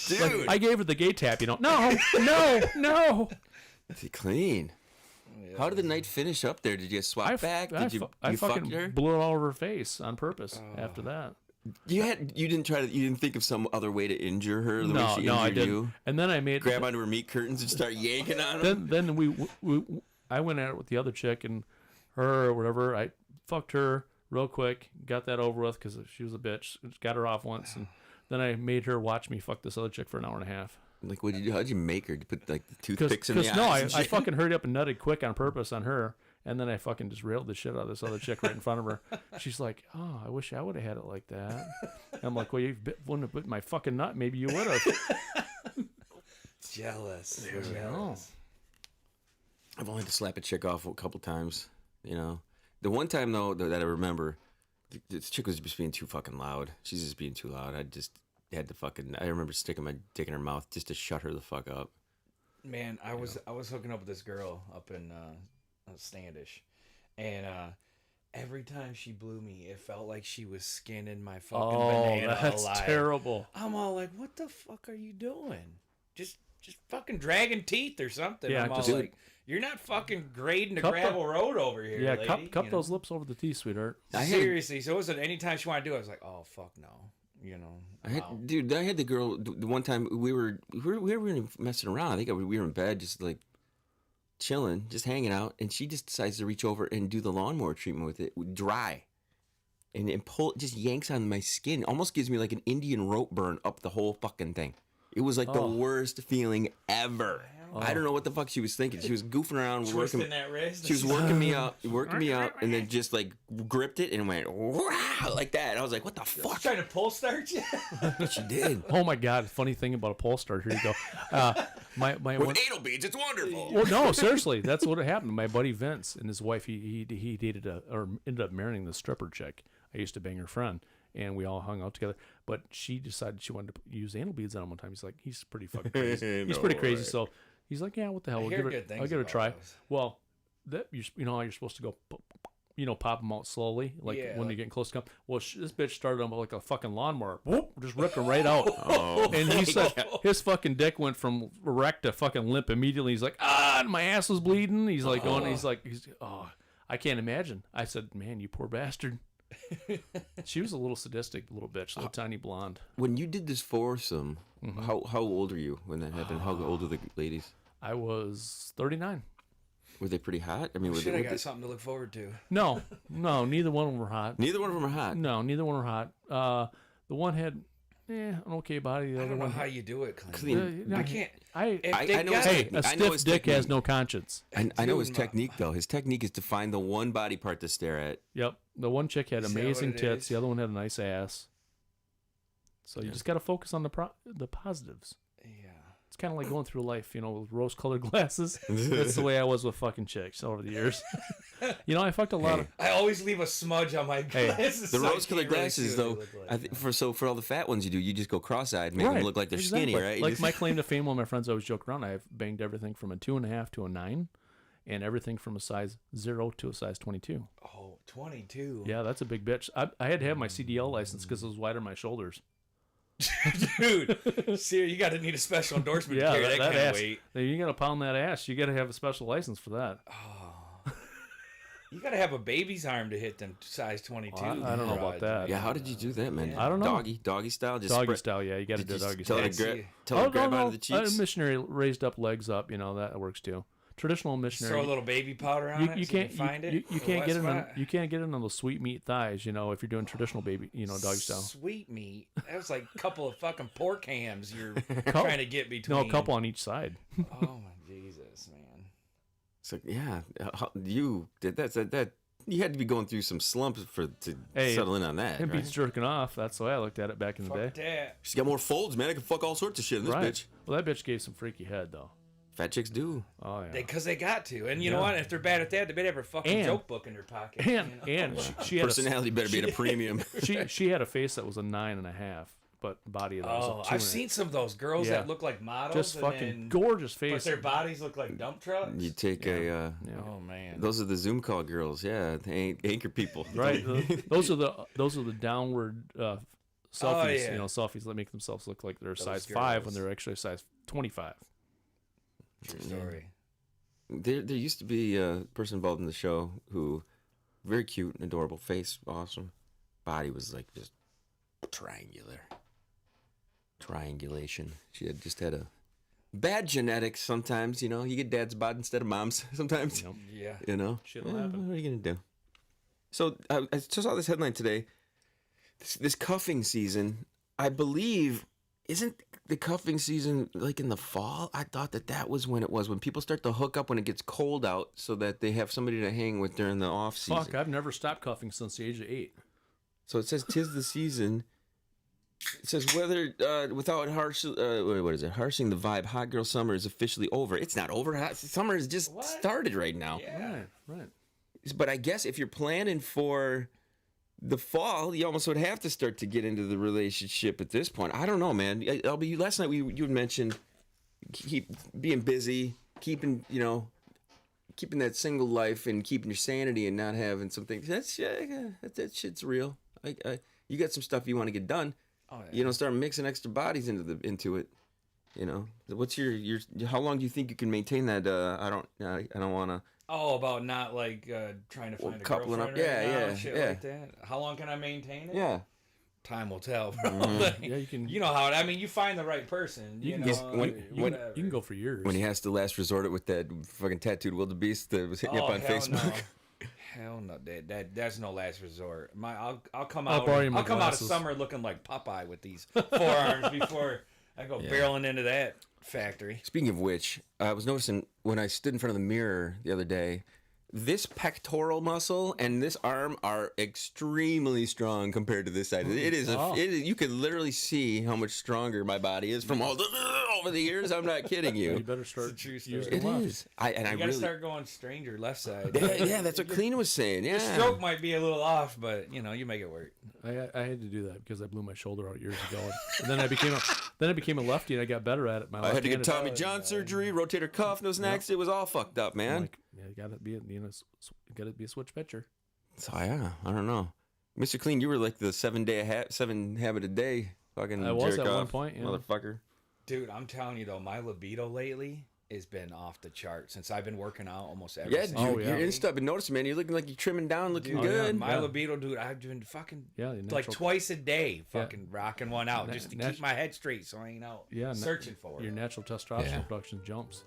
Dude. I gave her the gay tap, you know? No. See, Clean. How did the night finish up there? Did you swap back? Did you I fuck fucking her? blew it all over her face on purpose after that. You didn't think of some other way to injure her the way she No, I injured didn't. you? And then I made Grab onto her meat curtains and start yanking on them? then I went at it with the other chick and her or whatever. I fucked her real quick, got that over with because she was a bitch. Got her off once, and then I made her watch me fuck this other chick for an hour and a half. Like, what did you do? How'd you make her? Did you put like the toothpicks in the eyes? No, and I shit? fucking hurried up and nutted quick on purpose on her, and then I fucking just railed the shit out of this other chick right in front of her. She's like, "Oh, I wish I would have had it like that." And I'm like, "Well, you wouldn't have bit my fucking nut. Maybe you would have." Jealous. I've only had to slap a chick off a couple times. You know, the one time though that I remember, this chick was just being too fucking loud. She's just being too loud. I just had to fucking. I remember sticking my dick in her mouth just to shut her the fuck up. Man, I was hooking up with this girl up in Standish, and every time she blew me, it felt like she was skinning my fucking banana that's alive. terrible. I'm all like, "What the fuck are you doing? Just fucking dragging teeth or something." Yeah, I'm all just- like, "You're not fucking grading the Cup gravel road over here, Yeah, lady." cup you those know? lips over the teeth, sweetheart. Seriously, so it was anytime she wanted to do it, I was like, "Oh fuck no," you know. I had the girl the one time we were messing around. I think we were in bed just like chilling, just hanging out, and she just decides to reach over and do the lawnmower treatment with it, dry, and pull, just yanks on my skin. Almost gives me like an Indian rope burn up the whole fucking thing. It was like the worst feeling ever. I don't know what the fuck she was thinking. She was goofing around, Twisting that wrist. She was working me up, and then just like gripped it and went wow like that. And I was like, "What the fuck?" trying to pull start you. She did. Oh my god! Funny thing about a pole start. Here you go. My With anal beads, it's wonderful. Well, no, seriously, that's what happened. My buddy Vince and his wife, he dated or ended up marrying the stripper chick. I used to bang her friend, and we all hung out together. But she decided she wanted to use anal beads on him one time. He's like, he's pretty fucking crazy. He's pretty crazy. So he's like, yeah, what the hell? I'll give it a try. those. Well, that you know how you're supposed to go pop them out slowly, like Yeah, when like- they're getting close to come. Well, this bitch started on like a fucking lawnmower. Whoop, just ripped him right out. And he said his fucking dick went from erect to fucking limp immediately. He's like, and my ass was bleeding. He's like going, I can't imagine. I said, man, you poor bastard. She was a little sadistic little bitch, little tiny blonde. When you did this foursome, how old are you when that happened? How old are the ladies? I was 39. Were they pretty hot? I mean, were Shit, they, I got something to look forward to. No, neither one of them were hot. neither one of them are hot. No, neither one were hot. The one had an okay body. The I other don't know one how you do it, Kleen. Clean. I can't. I I know his hey, technique. a I know stiff his dick has technique. no conscience. I know his Dude, technique though. His technique is to find the one body part to stare at. Yep. The one chick had Is that what amazing it tits. is? The other one had a nice ass. So you just got to focus on the positives. Yeah. It's kind of like going through life, with rose-colored glasses. That's the way I was with fucking chicks over the years. I fucked a lot of. I always leave a smudge on my glasses. The so I rose-colored can't really glasses, see though, what they look like. I think for all the fat ones you just go cross-eyed, make them look like they're skinny, right? You Like just- my claim to fame, all my friends always joke around. I've banged everything from a 2.5 to a 9, and everything from a size 0 to a size 22. Oh, 22. Yeah, that's a big bitch. I had to have my CDL license because it was wider than my shoulders. Dude, see, you got to need a special endorsement to Yeah, carry that that kind of ass. weight. You got to pound that ass. You got to have a special license for that. You got to have a baby's arm to hit them size 22. I don't know about that. yeah, how did you do that, man? I don't know. Doggy style, just Doggy spread- style, yeah. You got to Did do you doggy tell style. her to Fancy. tell her to grab out of the cheeks? Missionary raised up, legs up. That works too. Traditional missionary. Throw a little baby powder on it. you so can't you find it. you The can't wet get in on spot. you can't get in on those sweet meat thighs. If you're doing traditional baby, doggy style. Sweet meat. That was like a couple of fucking pork hams you're trying to get between. No, a couple on each side. Oh my Jesus, man. It's like, yeah, you did that. You had to be going through some slumps to Hey, settle in on that. Him Right? beats jerking off. That's the way I looked at it back in the Fuck day. that. She's got more folds, man. I can fuck all sorts of shit in this Right. bitch. Well, that bitch gave some freaky head though. Fat chicks do. Oh yeah. Because they got to. And you know what? If they're bad at that, they better have a fucking And- joke book in their pocket. And she had Personality better be at a premium. she had a face that was a 9.5, but body that was a 2.5. I've seen some of those girls Yeah. that look like models. Just and fucking then, gorgeous But face. their bodies look like dump trucks. You take Yeah. Oh, man. those are the Zoom call girls. Yeah, they anchor people. Right. those are the downward selfies. yeah. Selfies that make themselves look like they're Those size 5 when girls. they're actually size 25. True story. There used to be a person involved in the show who, very cute and adorable, face awesome, body was like just triangulation. She had just had a bad genetics. Sometimes you get dad's bod instead of mom's. Sometimes Yeah. Shit'll happen. What are you gonna do? So I just saw this headline today. This cuffing season, I believe, isn't the cuffing season like in the fall? I thought that was when it was, when people start to hook up when it gets cold out so that they have somebody to hang with during the off season. Fuck, I've never stopped cuffing since the age of 8. So it says 'tis the season. It says whether without harsing the vibe, hot girl summer is officially over. It's not over. Summer has just started right now. Yeah. Right. But I guess if you're planning for the fall, you almost would have to start to get into the relationship at this point. I don't know, man. Last night you had mentioned keep being busy, keeping that single life and keeping your sanity and not having something. That shit's real. You got some stuff you want to get done. Oh, yeah. You don't start mixing extra bodies into it. What's your how long do you think you can maintain that? I don't want to. Oh, about not like trying to find a coupling girlfriend up. right Yeah, now yeah, and shit yeah. like that. How long can I maintain it? Yeah. Time will tell, bro. Yeah, you can. You know how you find the right person. You can know, get- You can go for years. When he has to last resort it with that fucking tattooed wildebeest that was hitting you up on hell Facebook. No. Hell no, that's no last resort. I'll come I'll out. borrow you my I'll come out of glasses. summer looking like Popeye with these forearms before I go barreling into that factory. Speaking of which, I was noticing when I stood in front of the mirror the other day, this pectoral muscle and this arm are extremely strong compared to this side. It is. You can literally see how much stronger my body is from all the over the years. I'm not kidding You you. better start It's a true story. using It left. is. I You gotta really. start going stranger left side. Yeah, that's what Kleen was saying. Your Yeah. stroke might be a little off, but you make it work. I had to do that because I blew my shoulder out years ago, and then I became a lefty, and I got better at it. My I had to get left-handed- Tommy John surgery, rotator cuff, nose next. It was all fucked up, man. Like, yeah, you gotta be a switch pitcher. So yeah, I don't know. Mr. Kleen, you were like the 7 habit a day fucking I was jerk at one off, point, yeah. motherfucker. Dude, I'm telling you though, my libido lately has been off the chart since I've been working out almost every Yeah, single dude, yeah. your Insta, I've been noticing, man. You're looking like you're trimming down, looking Dude, good. My libido, dude, I've been fucking Yeah, the like natural- twice a day, fucking rocking one out Na- just to nat- keep my head straight, so I ain't out searching for Your it. natural testosterone Yeah. production jumps.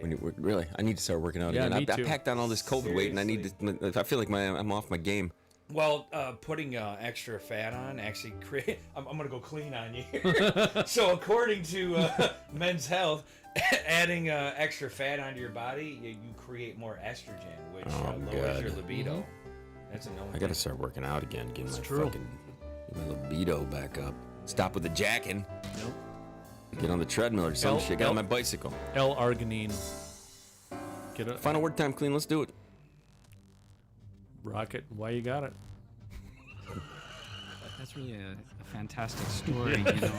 Really, I need to start working out Yeah, again. me I too. packed on all this COVID weight, and I need to. I feel like I'm off my game. Well, putting extra fat on actually create. I'm gonna go clean on you here. So according to Men's Health, adding extra fat onto your body, you create more estrogen, which lowers your libido. That's a known I gotta start working out again, getting my true. fucking my libido back up. Stop with the jacking. Nope. Get on the treadmill or some L- shit. Get L- on my bicycle. L-arginine. Get it. Final word time, Kleen. Let's do it. Rocket. Why you got it? That's really a fantastic story. You know,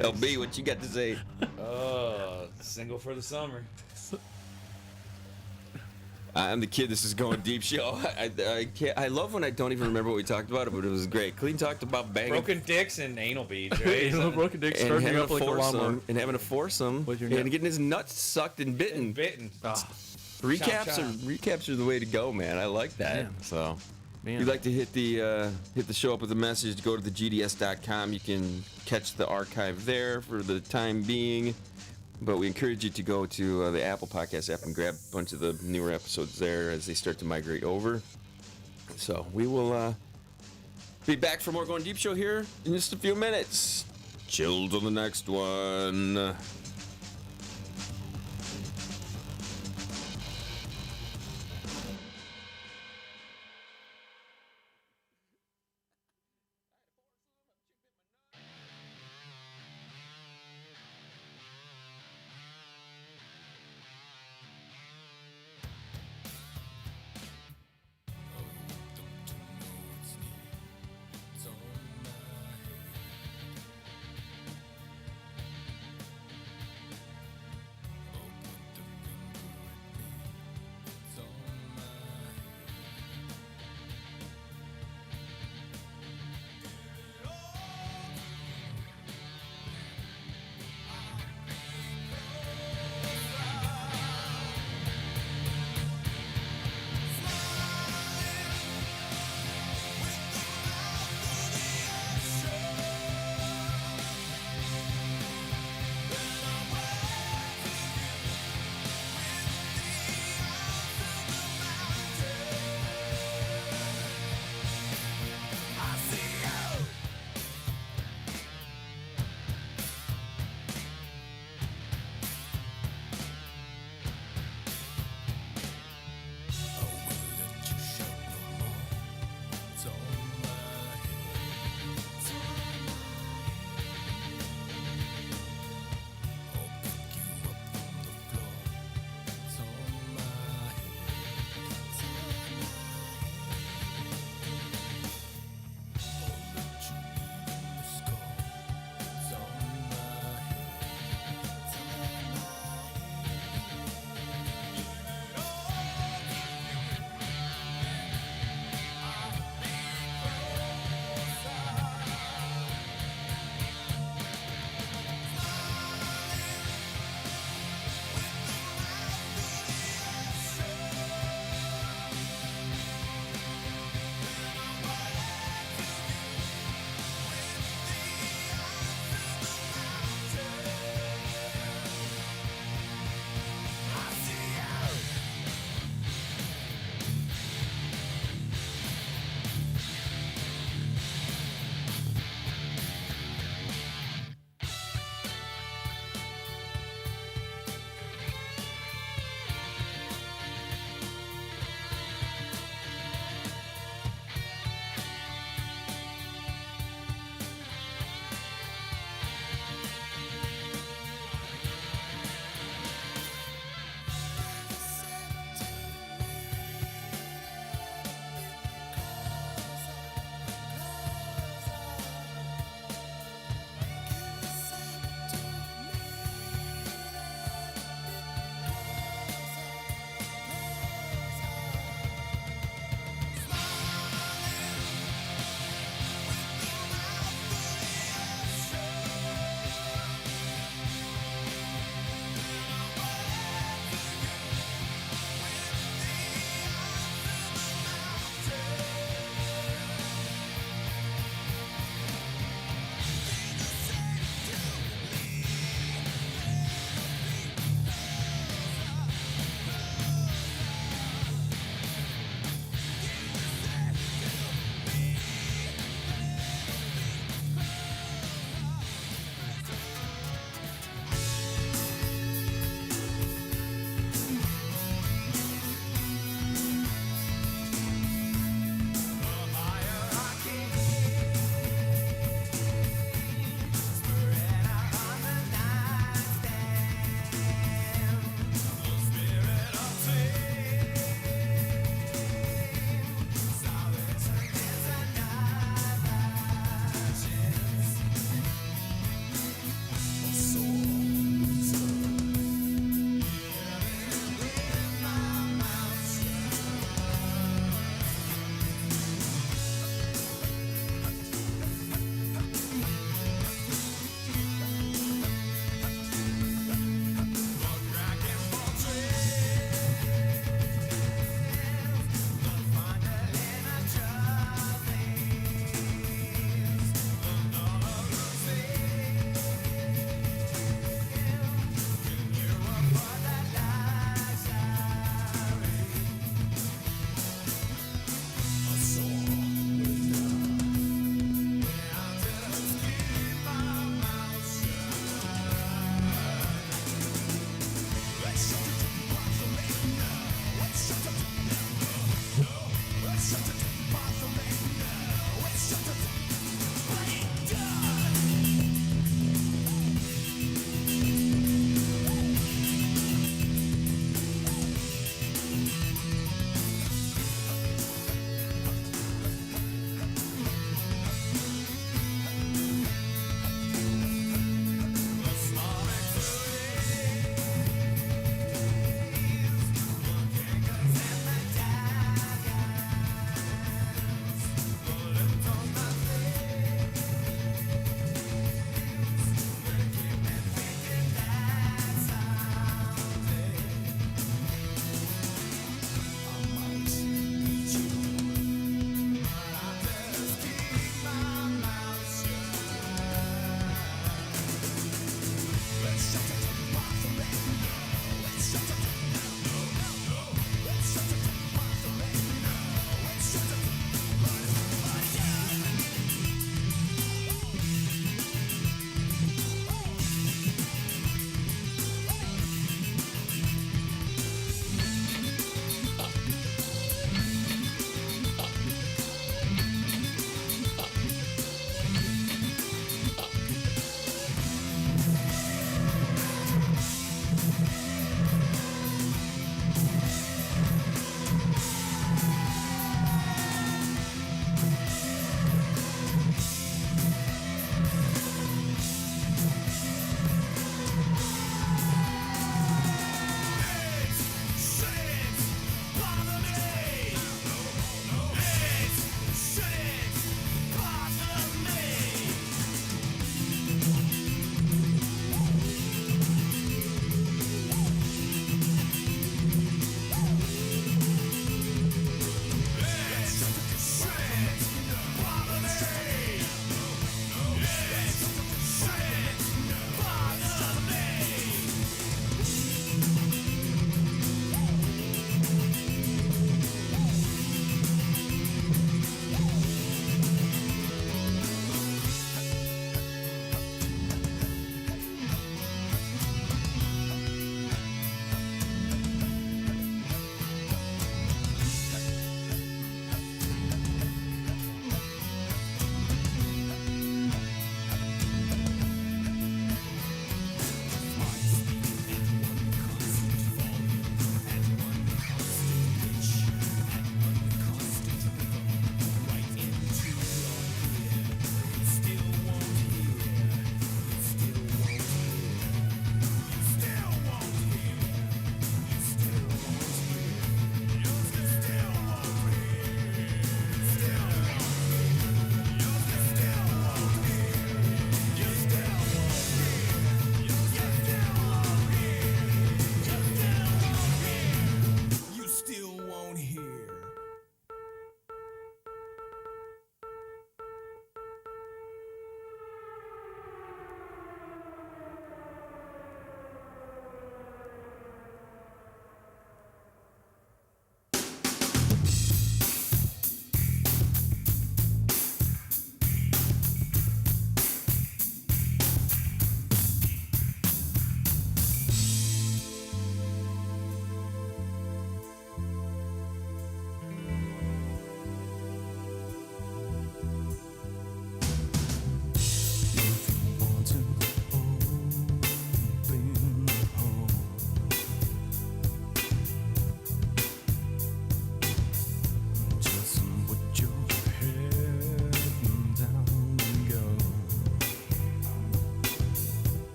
LB, what you got to say? Single for the summer. I'm the kid. This is Going Deep Show. I can't. I love when I don't even remember what we talked about, but it was great. Kleen talked about banging Broken dicks and anal beads, right? Broken dick and starting having up a like a lawnmower. foursome and having a foursome With your and nut. getting his nuts sucked and bitten. Bitten. Recaps Chop, chop. recaps are the way to go, man. I like that. Man. So. Man. If you'd like to hit the show up with a message, go to thegds.com. You can catch the archive there for the time being. But we encourage you to go to the Apple Podcast app and grab a bunch of the newer episodes there as they start to migrate over. So we will be back for more Going Deep Show here in just a few minutes. Chill till the next one.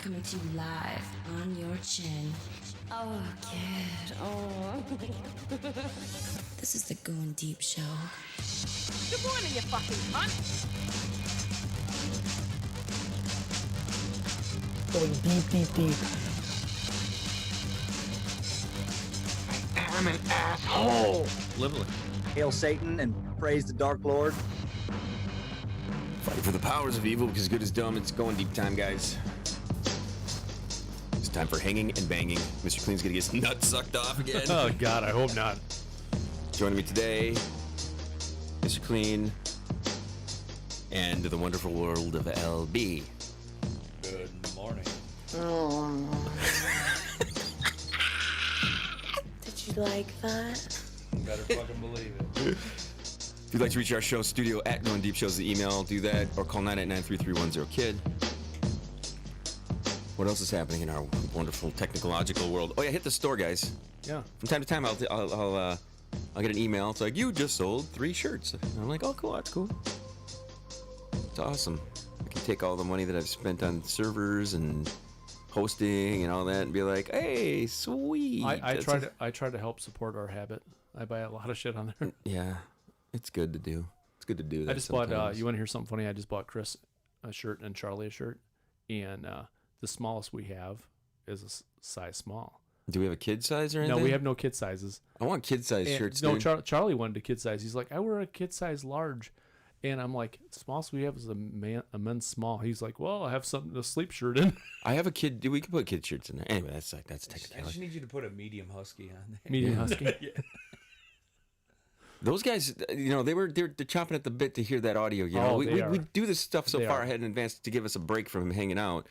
Coming to you live on your chin. Oh, kid. Oh. This is the Goin Deep Show. Good morning, you fucking cunt. Going deep, deep, deep. I'm an asshole. Literally. Hail Satan and praise the Dark Lord. Fighting for the powers of evil because good is dumb. It's going deep time, guys. It's time for hanging and banging. Mr. Kleen's gonna get his nuts sucked off again. Oh God, I hope not. Joining me today, Mr. Kleen, and the wonderful world of LB. Good morning. Did you like that? Better fucking believe it. If you'd like to reach our show, studio at Goin Deep Show is the email. Do that, or call 989-3310-KID. What else is happening in our wonderful technological world? Oh yeah, hit the store, guys. Yeah. From time to time, I'll get an email. It's like, you just sold 3 shirts. And I'm like, oh cool, that's cool. It's awesome. I can take all the money that I've spent on servers and hosting and all that, and be like, hey, sweet. I try to help support our habit. I buy a lot of shit on there. Yeah, it's good to do. It's good to do that. I just bought. You want to hear something funny? I just bought Chris a shirt and Charlie a shirt, and the smallest we have is a size small. Do we have a kid size or anything? No, we have no kid sizes. I want kid size And- shirts. No, dude. Charlie wanted a kid size. He's like, I wear a kid size large, and I'm like, the smallest we have is a men's small. He's like, well, I have something to sleep shirt in. I have a kid. Dude, we can put kid shirts in there. Anyway, that's I just technicality. need you to put a medium husky on there. Medium husky. Those guys, they're chomping at the bit to hear that audio. You know, Oh, they we are. do this stuff so They far are. ahead in advance to give us a break from hanging out.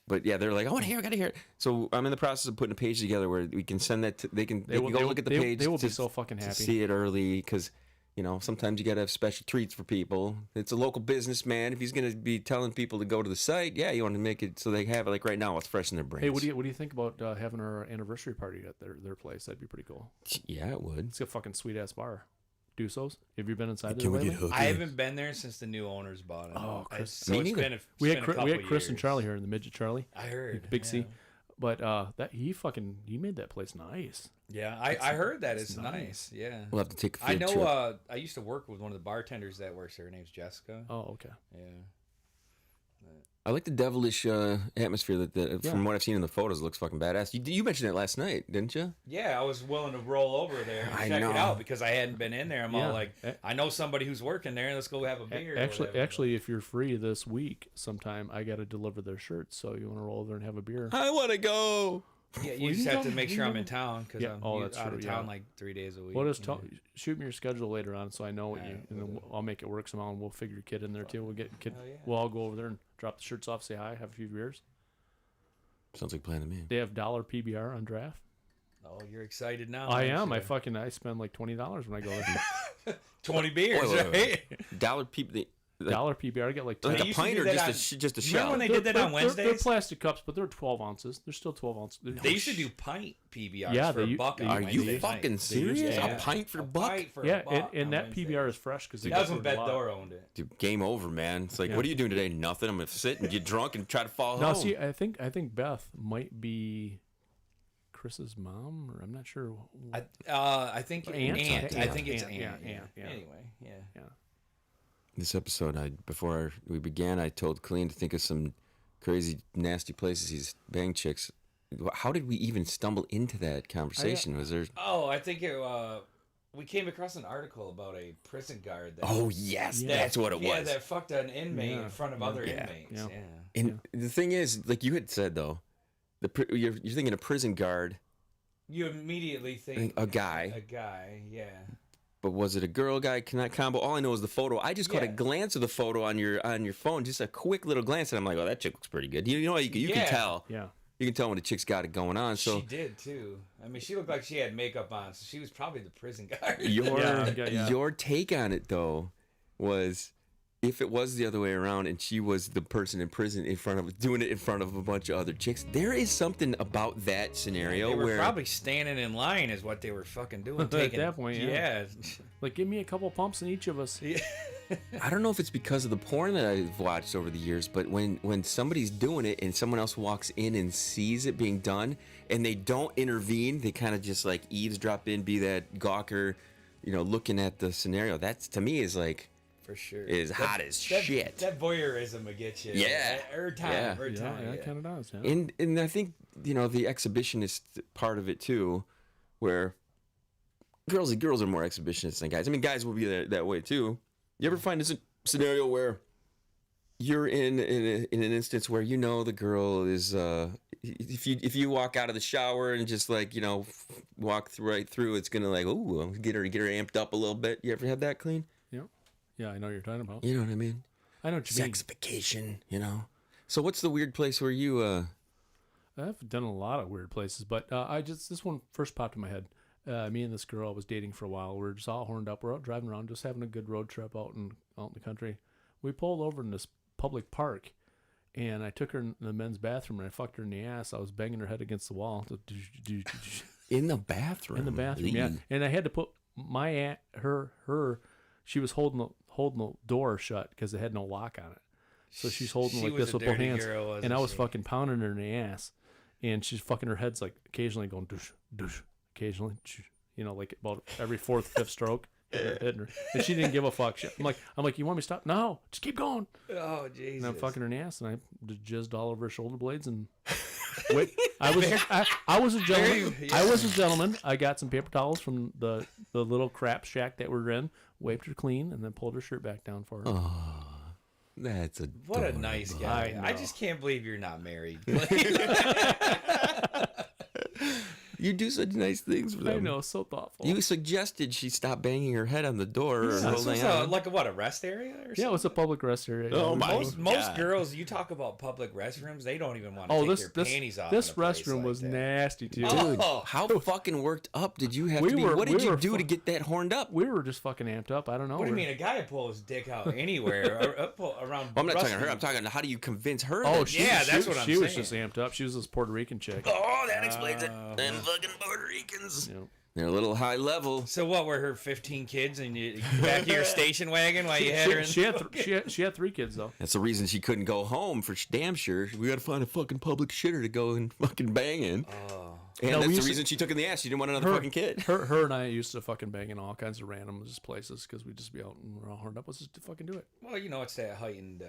But yeah, they're like, I want to hear, I gotta hear it. So I'm in the process of putting a page together where we can send that. They can go look at the page. They will be to- so fucking to happy. see it early because sometimes you gotta have special treats for people. It's a local businessman. If he's gonna be telling people to go to the site, yeah, you want to make it so they have it. Like right now, it's fresh in their brains. Hey, what do you think about having our anniversary party at their place? That'd be pretty cool. Yeah, it would. It's a fucking sweet ass bar. Dusos. Have you been inside there Can we lately? get hooked? I haven't been there since the new owners bought it. Oh, Chris. So Me it's neither. been a, We it's had been a we had couple Chris and years. Charlie here, and the midget Charlie, I heard. Big yeah. C. But that he made that place nice. Yeah, I heard that it's nice. Yeah. We'll have to take a I field know. trip. I used to work with one of the bartenders that works there. Her name's Jessica. Oh, okay. Yeah. I like the devilish atmosphere that Yeah. from what I've seen in the photos, it looks fucking badass. You mentioned it last night, didn't you? Yeah, I was willing to roll over there and I check know. it out because I hadn't been in there. I'm Yeah. all like, I know somebody who's working there. Let's go have a beer. or Actually, whatever. if you're free this week, sometime I got to deliver their shirts. So you want to roll over and have a beer? I want to go. Yeah, Well, you just you have to can make come- sure you I'm in can- town because Yeah, I'm that's out true, of town yeah. like 3 days a week. Well, just yeah. shoot me your schedule later on, so I know what you. Alright, And then I'll make it work somehow, and we'll figure your kid in there too. We'll get kid. Hell yeah. We'll all go over there and drop the shirts off, say hi, have a few beers. Sounds like a plan to me. They have $1 PBR on draft. Oh, you're excited now. I aren't am. you? I spend like $20 when I go there. 20 beers, Wait, right? Dollar people. $1 PBR. I get like Like They a used to pint do or that just a Remember shell? when they did that on They're Wednesdays? plastic cups, but they're 12 ounces. They're still 12 ounces. They used to do pint PBRs Yeah, for they a u- buck. they on Are used- you Wednesday fucking night. serious? Yeah. A pint for a buck? pint for a Yeah, buck and on that Wednesdays. PBR is fresh because That was when Beth Dora owned it. Dude, game over, man. It's like, Yeah. what are you doing today? Nothing. I'm gonna sit and get drunk and try to fall Now, home. see, I think Beth might be Chris's mom, or I'm not sure. I think Aunt? aunt. I Aunt, think it's aunt, aunt. yeah, Yeah. yeah. Anyway, yeah. This episode, before we began, I told Kleen to think of some crazy, nasty places he's banged chicks. How did we even stumble into that conversation? Was there? Oh, I think we came across an article about a prison guard. That, Oh yes, that's what it was. Yeah, that fucked an inmate Yeah. in front of other Yeah. inmates. Yeah. Yeah. And the thing is, like you had said though, you're thinking a prison guard, You immediately think a guy. A guy, yeah. But was it a girl guy combo? All I know is the photo. I just caught a Yeah. glance of the photo on your phone, just a quick little glance, and I'm like, oh, that chick looks pretty good. You know, you Yeah. can tell. Yeah. You can tell when a chick's got it going on. So She did too. I mean, she looked like she had makeup on, so she was probably the prison guard. Yeah. your take on it though was if it was the other way around and she was the person in prison doing it in front of a bunch of other chicks. There is something about that scenario They were where probably standing in line is what they were fucking doing. At Taking, that point, yeah. Like, give me a couple pumps in each of us. Yeah. I don't know if it's because of the porn that I've watched over the years, but when somebody's doing it and someone else walks in and sees it being done and they don't intervene, they kind of just like eavesdrop in, be that gawker, looking at the scenario. That's, to me, is like, For sure. is hot as shit. That voyeurism will get you. Yeah. Every time. Yeah. Every time. Yeah, it kind of does. Yeah. And I think, the exhibitionist part of it too, where girls are more exhibitionists than guys. I mean, guys will be that way too. You ever find a scenario where you're in an instance where the girl is if you walk out of the shower and just like walk right through, it's gonna like get her amped up a little bit. You ever had that, Kleen? Yeah, I know what you're talking about. You know what I mean? I know what you mean. Sexification, So what's the weird place where you? I've done a lot of weird places, but this one first popped in my head. Me and this girl I was dating for a while. We were just all horned up. We're out driving around, just having a good road trip out in the country. We pulled over in this public park, and I took her in the men's bathroom and I fucked her in the ass. I was banging her head against the wall. In the bathroom. In the bathroom, yeah. And I had to put her. She was holding the door shut because it had no lock on it. So she's holding She like was this a with both dirty hands, girl, wasn't and I was she? fucking pounding her in the ass, and she's fucking her head's like occasionally going douche, douche, occasionally, like about every fourth, fifth stroke, hitting her. And she didn't give a fuck. I'm like, you want me to stop? No, just keep going. Oh, Jesus. And I'm fucking her in the ass, and I jizzed all over her shoulder blades, and wait, I was a gentleman. I was a gentleman. I got some paper towels from the little crap shack that we were in, wiped her clean, and then pulled her shirt back down for her. Oh, that's a What a nice guy. I I just can't believe you're not married. You do such nice things for them. I know, so thoughtful. You suggested she stop banging her head on the door. Or This holding was on. like a rest area or something? Yeah, it was a public rest area. Oh, my Most girls, you talk about public restrooms, they don't even want to Oh, take their panties off. this in a place restroom like was that. nasty too. Dude, Oh. how fucking worked up did you have We to be? were- What did we you were do to fu- get that horned up? We were just fucking amped up. I don't know. What do you mean? A guy would pull his dick out anywhere around. Well, I'm not talking to her. restroom. I'm talking how do you convince her? Oh, that that's what I'm She was saying. just amped up. She was this Puerto Rican chick. Oh, that explains it. Them fucking Puerto Ricans. You know. They're a little high level. So what were her 15 kids and you back of your station wagon while you had her in? She had 3 kids though. That's the reason she couldn't go home for damn sure. We got to find a fucking public shitter to go and fucking bang in. Oh. And No, we that's the used to- reason she took in the ass. She didn't want another fucking kid. Her and I used to fucking bang in all kinds of random places because we'd just be out and we're all horned up. Let's just fucking do it. Well, it's that heightened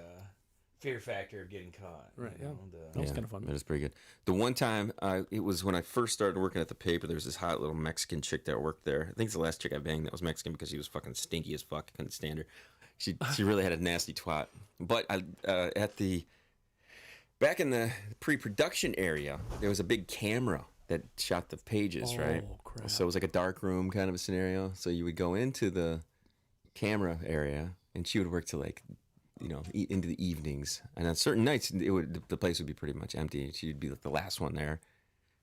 fear factor of getting caught. Right, you yeah. know, That was kind of fun. That is pretty good. The one time, it was when I first started working at the paper. There was this hot little Mexican chick that worked there. I think it's the last chick I banged that was Mexican because she was fucking stinky as fuck. I couldn't stand her. She really had a nasty twat. But back in the pre-production area, there was a big camera that shot the pages, right? Crap. So it was like a dark room kind of a scenario. So you would go into the camera area, and she would work till like, into the evenings. And on certain nights, the place would be pretty much empty. She'd be like the last one there.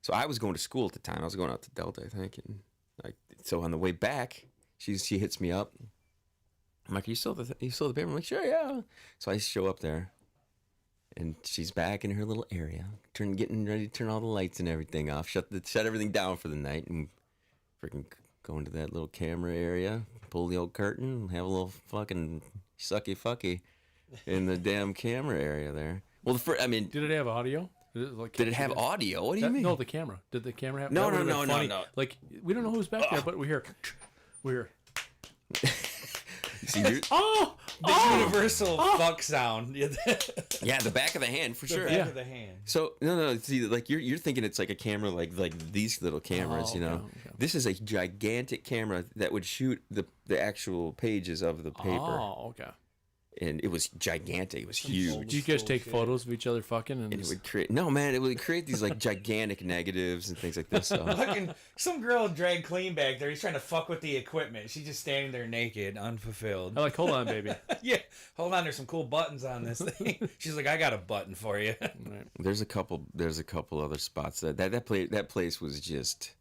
So I was going to school at the time. I was going out to Delta, I think. And so on the way back, she hits me up. I'm like, you still the paper? I'm like, sure, yeah. So I show up there, and she's back in her little area, getting ready to turn all the lights and everything off, shut everything down for the night, and freaking go into that little camera area, pull the old curtain, have a little fucking sucky in the damn camera area there. Well, Did it have audio? Did it have audio? What do you mean? No, the camera. Did the camera have? No, that would've no, been no, funny. no. Like we don't know who's back there, but we hear. See, you're- The universal fuck sound. yeah, the back of the hand for sure. Back Yeah. of the hand. So no. See, like you're thinking it's like a camera, like these little cameras, Oh, okay. This is a gigantic camera that would shoot the actual pages of the paper, Oh, okay. and it was gigantic. It was huge. Do you guys take photos of each other fucking? And And it would create it would create these like gigantic negatives and things like this. So Fucking some girl dragged Kleen back there. He's trying to fuck with the equipment. She's just standing there naked, unfulfilled. I'm like, hold on, baby. Yeah, hold on. There's some cool buttons on this thing. She's like, I got a button for you. Right. there's a couple other spots that place was just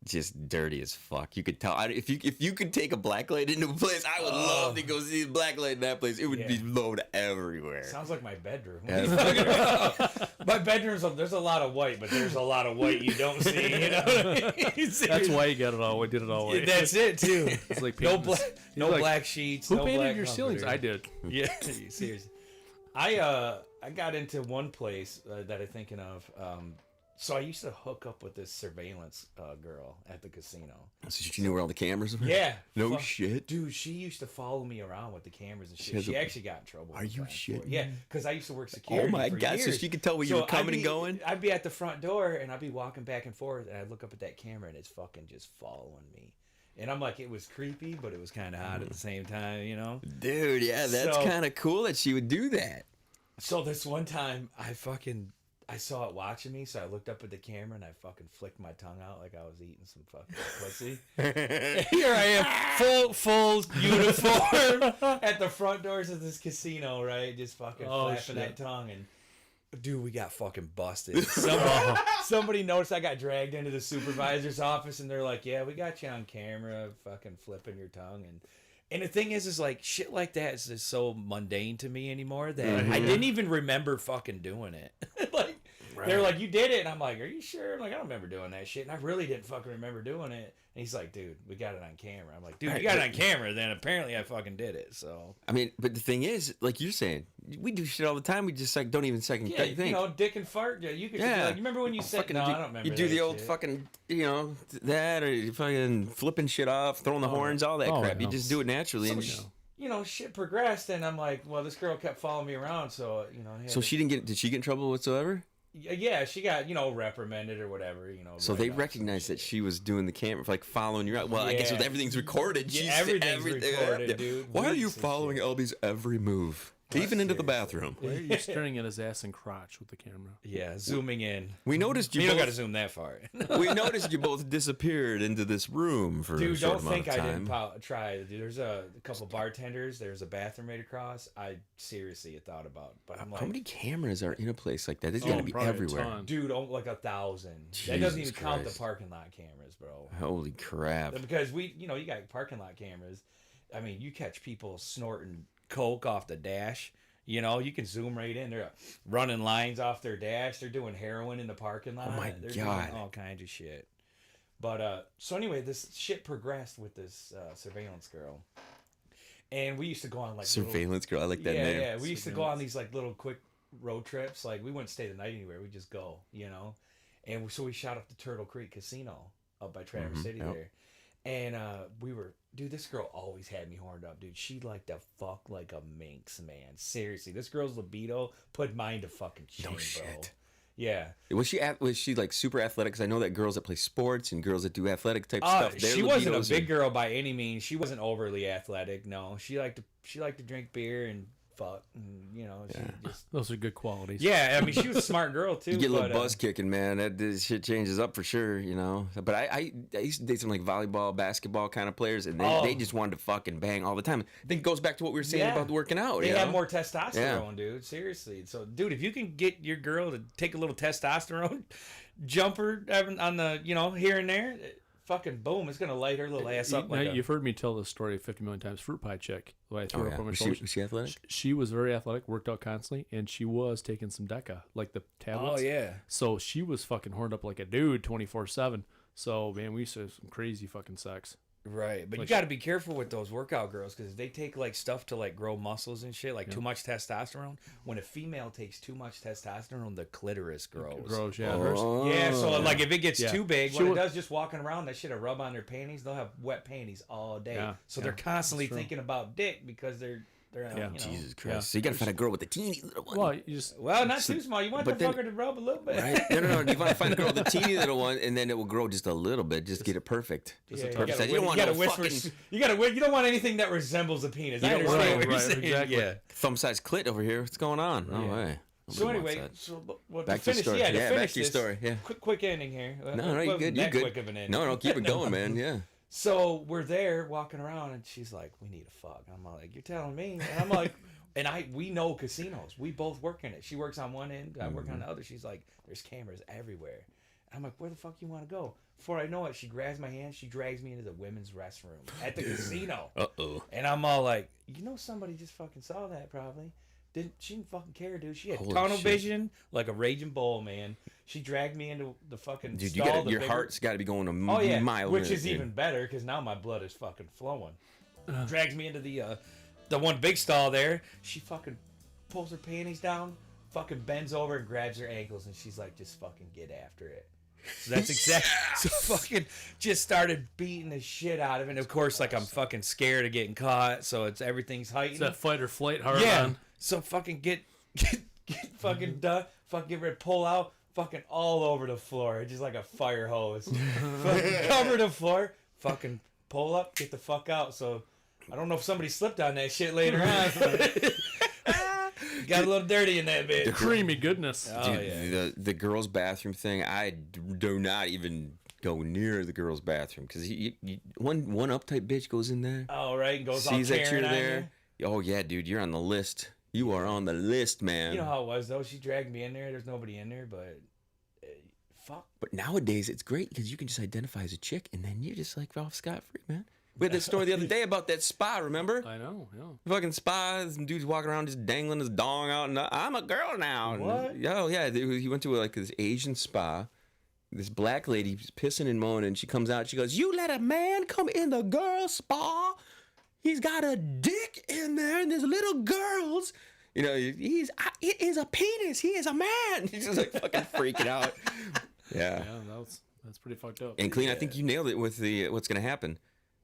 just dirty as fuck. You could tell. If you could take a blacklight into a place, I would love to go see the blacklight in that place. It would be load everywhere. Sounds like my bedroom. What are you talking about? My bedroom's there's a lot of white, but there's a lot of white you don't see. You know what I mean? That's why you got it all. We did it all white. That's it too. It's like no painting black sheets. Who no painted black your ceilings? I did. Yeah, seriously. I got into one place that I'm thinking of. So I used to hook up with this surveillance girl at the casino. So you knew where all the cameras were? Yeah. No shit. Dude, she used to follow me around with the cameras and shit. She actually got in trouble. Are you shitting? Yeah, because I used to work security. Oh my for God. years. So she could tell where you were coming and going? I'd be at the front door and I'd be walking back and forth and I'd look up at that camera and it's fucking just following me. And I'm like, it was creepy, but it was kind of hot at the same time, you know? Dude, yeah, that's kind of cool that she would do that. So this one time, I saw it watching me, so I looked up at the camera and I fucking flicked my tongue out like I was eating some fucking pussy. Here I am, full uniform at the front doors of this casino, right? Just fucking flapping that tongue and. Dude, we got fucking busted. Somebody noticed I got dragged into the supervisor's office, and they're like, "Yeah, we got you on camera, fucking flipping your tongue." And the thing is like shit like that is just so mundane to me anymore that I didn't even remember fucking doing it. Like they're like, "You did it," and I'm like, "Are you sure?" I'm like, "I don't remember doing that shit," and I really didn't fucking remember doing it. And he's like, "Dude, we got it on camera." I'm like, "Dude, you got it on camera." Then apparently I fucking did it. So I mean, but the thing is, like you're saying, we do shit all the time. We just like don't even second think. You know, dick and fart. Yeah, you could. Yeah. Like, you remember when you said, "No, I don't remember." You do that the old shit. fucking, you know, that or you fucking flipping shit off, throwing the horns, all that crap. You just do it naturally. You know, shit progressed, and I'm like, well, this girl kept following me around, so you know. So she didn't get? Did she get in trouble whatsoever? Yeah, she got reprimanded or whatever. So they recognized that she was doing the camera, like following you out. Well, I guess with everything's recorded. Yeah, everything's recorded, dude. Why are you following Elby's every move? Even into the bathroom. Why are you staring at his ass and crotch with the camera? Yeah, zooming in. We noticed you. You don't got to zoom that far. We noticed you both disappeared into this room for a short amount of time. I didn't try. Dude, there's a couple bartenders. There's a bathroom right across. I seriously had thought about, but I'm like, how many cameras are in a place like that? There's got to be everywhere. Dude, like 1,000. That doesn't even count the parking lot cameras, bro. Holy crap! Because you got parking lot cameras. I mean, you catch people snorting coke off the dash. You know, you can zoom right in. They're running lines off their dash. They're doing heroin in the parking lot. Oh my They're God. doing all kinds of shit. But so anyway, this shit progressed with this surveillance girl, and we used to go on like surveillance girl. I like that name. Yeah, we used to go on these like little quick road trips. Like we wouldn't stay the night anywhere. We just go, you know. And so we shot up to Turtle Creek Casino up by Traverse City there. And dude, this girl always had me horned up, dude. She liked to fuck like a minx, man. Seriously, this girl's libido put mine to fucking shame, bro. Yeah. Was she like super athletic? Because I know that girls that play sports and girls that do athletic type stuff. She wasn't a big girl by any means. She wasn't overly athletic. No, she liked to drink beer and fuck. And, you know, she just those are good qualities. Yeah, I mean, she was a smart girl too. You get a little buzz kicking, man. That shit changes up for sure, you know. But I used to date some like volleyball, basketball kind of players, and they just wanted to fucking bang all the time. I think it goes back to what we were saying about working out. They have more testosterone, dude. Seriously. So, dude, if you can get your girl to take a little testosterone jumper on the, here and there, fucking boom, it's gonna light her little ass up. You've heard me tell this story 50 million times. Fruit pie chick. I threw her up on my shoulder. Was she athletic? She was very athletic, worked out constantly, and she was taking some Deca, like the tablets. Oh, yeah. So she was fucking horned up like a dude 24/7. So, man, we used to have some crazy fucking sex. Right, but you got to be careful with those workout girls because they take like stuff to like grow muscles and shit, like too much testosterone. When a female takes too much testosterone, the clitoris grows. Yeah. Yeah, so like if it gets too big, what it does, just walking around, that shit'll rub on their panties. They'll have wet panties all day, so they're constantly thinking about dick because they're Jesus Christ. So you gotta find a girl with a teeny little one. Well, not too small. You want the fucker to rub a little bit. Right? No. You want to find a girl with a teeny little one, and then it will grow just a little bit. Just get it perfect. Just perfect size. You don't want no fucking. You don't want anything that resembles a penis. I understand what you're saying. Exactly. Yeah. Thumb-sized clit over here. What's going on? No way. So anyway, back to your story. Back to your story. Yeah. Quick ending here. No, you're good. You're good. Quick of an ending. No, keep it going, man. Yeah. So we're there walking around, and she's like, "We need a fuck." I'm like, "You're telling me?" And I'm like, we know casinos. We both work in it. She works on one end, I work on the other. She's like, "There's cameras everywhere." I'm like, where the fuck you want to go? Before I know it, she grabs my hand. She drags me into the women's restroom at the casino. Uh-oh. And I'm all like, somebody just fucking saw that probably. She didn't fucking care, dude. She had Holy tunnel shit. vision like a raging bull, man. She dragged me into the fucking Dude, stall. your heart's got to be going a mile. Which is even better because now my blood is fucking flowing. Drags me into the one big stall there. She fucking pulls her panties down, fucking bends over and grabs her ankles, and she's like, just fucking get after it. So that's exactly. So fucking just started beating the shit out of it. And of course, like I'm fucking scared of getting caught, so everything's heightened. It's that fight or flight hard Yeah. on. So fucking get fucking done. Fucking get ready to pull out. Fucking all over the floor, just like a fire hose. Fucking cover the floor. Fucking pull up, get the fuck out. So I don't know if somebody slipped on that shit later on. Got a little dirty in that bit. The creamy goodness. Oh, Dude, yeah. the girls' bathroom thing, I do not even go near the girls' bathroom because one uptight bitch goes in there, Oh, right. And goes all sees that tearing you're on there. Oh yeah, dude, you're on the list. You are on the list, man. You know how it was, though? She dragged me in there. There's nobody in there, but fuck. But nowadays it's great because you can just identify as a chick and then you're just like off scot-free, man. We had that story the other day about that spa, remember? I know, yeah. Fucking spa, some dude's walking around just dangling his dong out, and I'm a girl now. And, What? oh yeah, he went to like this Asian spa. This black lady was pissing and moaning, and she comes out. She goes, "You let a man come in the girl spa? He's got a dick in there, and there's little girls. You know, it is a penis. He is a man." He's just like fucking freaking out. Yeah. Yeah, that's pretty fucked up. And Kleen, I think you nailed it with what's going to happen.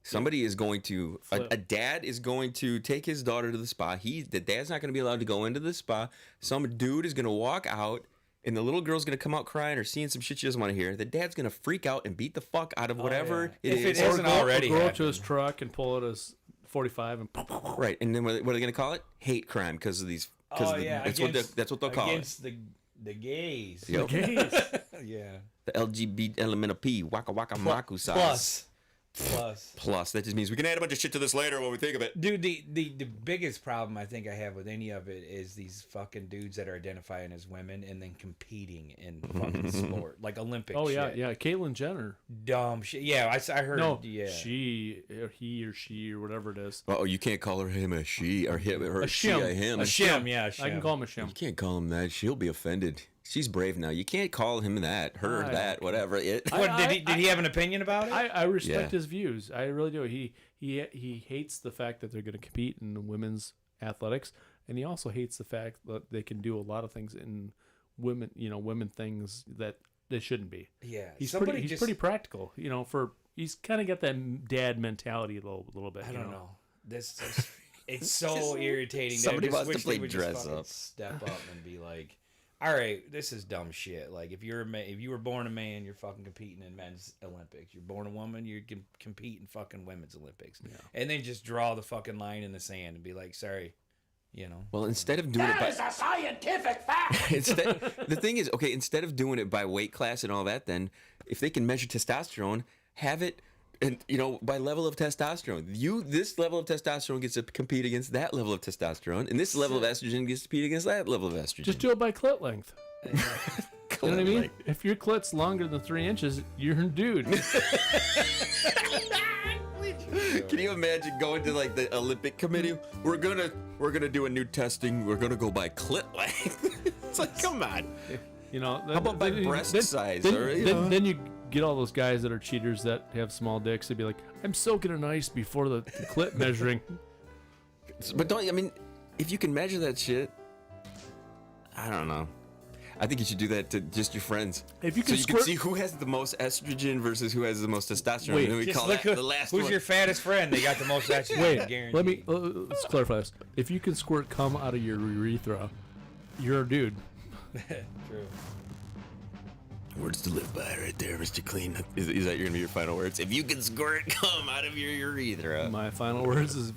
Somebody is going to a dad is going to take his daughter to the spa. The dad's not going to be allowed to go into the spa. Some dude is going to walk out, and the little girl's going to come out crying or seeing some shit she doesn't want to hear. The dad's going to freak out and beat the fuck out of whatever it If is. it isn't already go up to happened. his truck and pull out his 45 and Right, and then what are they going to call it? Hate crime because of these. That's what they'll call it. Against the gays. Yep. gays. Yeah. The LGBT element of P. Waka waka maku size. Plus. That just means we can add a bunch of shit to this later when we think of it. Dude, the biggest problem I think I have with any of it is these fucking dudes that are identifying as women and then competing in fucking sport, like Olympic Oh, shit. yeah. Caitlyn Jenner. Dumb shit. Yeah, I heard. No, yeah. he or she or whatever it is. Oh, you can't call him a she or him or A she shim. a him. A shim, yeah. A I can shim. call him a shim. You can't call him that. She'll be offended. She's brave now. You can't call him that, her, I that, whatever. It. What, did he have an opinion about it? I respect Yeah. his views. I really do. He hates the fact that they're going to compete in women's athletics, and he also hates the fact that they can do a lot of things in women things that they shouldn't be. Yeah. He's Somebody pretty practical. He's kind of got that dad mentality a little bit. I don't know. It's so irritating. Somebody that I just wants to wish play they would dress just fucking up. Step up and be like, "All right, this is dumb shit. Like, if you were born a man, you're fucking competing in men's Olympics. You're born a woman, you can compete in fucking women's Olympics. And then just draw the fucking line in the sand and be like, sorry, Well, instead of doing it by a scientific fact. the thing is, okay, instead of doing it by weight class and all that, then if they can measure testosterone, have it. And by level of testosterone, this level of testosterone gets to compete against that level of testosterone, and this level of estrogen gets to compete against that level of estrogen. Just do it by clit length. You know what I mean? If your clit's longer than 3 inches, you're a dude. Can you imagine going to like the Olympic committee? We're gonna do a new testing. We're gonna go by clit length. It's like, come on. How How about by breast size? Then you get all those guys that are cheaters that have small dicks. They'd be like, I'm soaking in ice before the clit measuring. But if you can measure that shit, I don't know. I think you should do that to just your friends. If you so can you squirt- can see who has the most estrogen versus who has the most testosterone. Wait, and then we just call look that the last who's one. your fattest friend? They got the most estrogen. Wait, guaranteed. let's clarify this. If you can squirt cum out of your urethra, you're a dude. True. Words to live by right there, Mr. Kleen. Is that going to be your final words? If you can squirt cum out of your urethra. My final words is,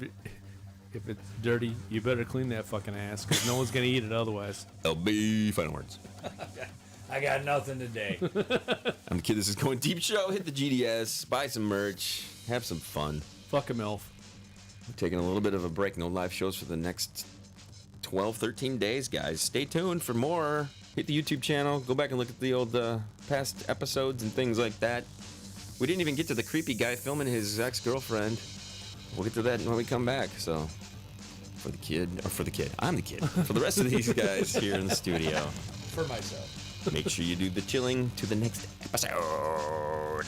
if it's dirty, you better clean that fucking ass, because no one's gonna eat it otherwise. LB, final words. I got nothing today. I'm the kid. This is Goin Deep Show. Hit the GDS, buy some merch, have some fun. Fuck a MILF. We're taking a little bit of a break. No live shows for the next 12, 13 days, guys. Stay tuned for more. hit the YouTube channel. Go back and look at the old past episodes and things like that. We didn't even get to the creepy guy filming his ex-girlfriend. We'll get to that when we come back. So, for the kid, I'm the kid. For the rest of these guys here in the studio. For myself. Make sure you do the chilling to the next episode.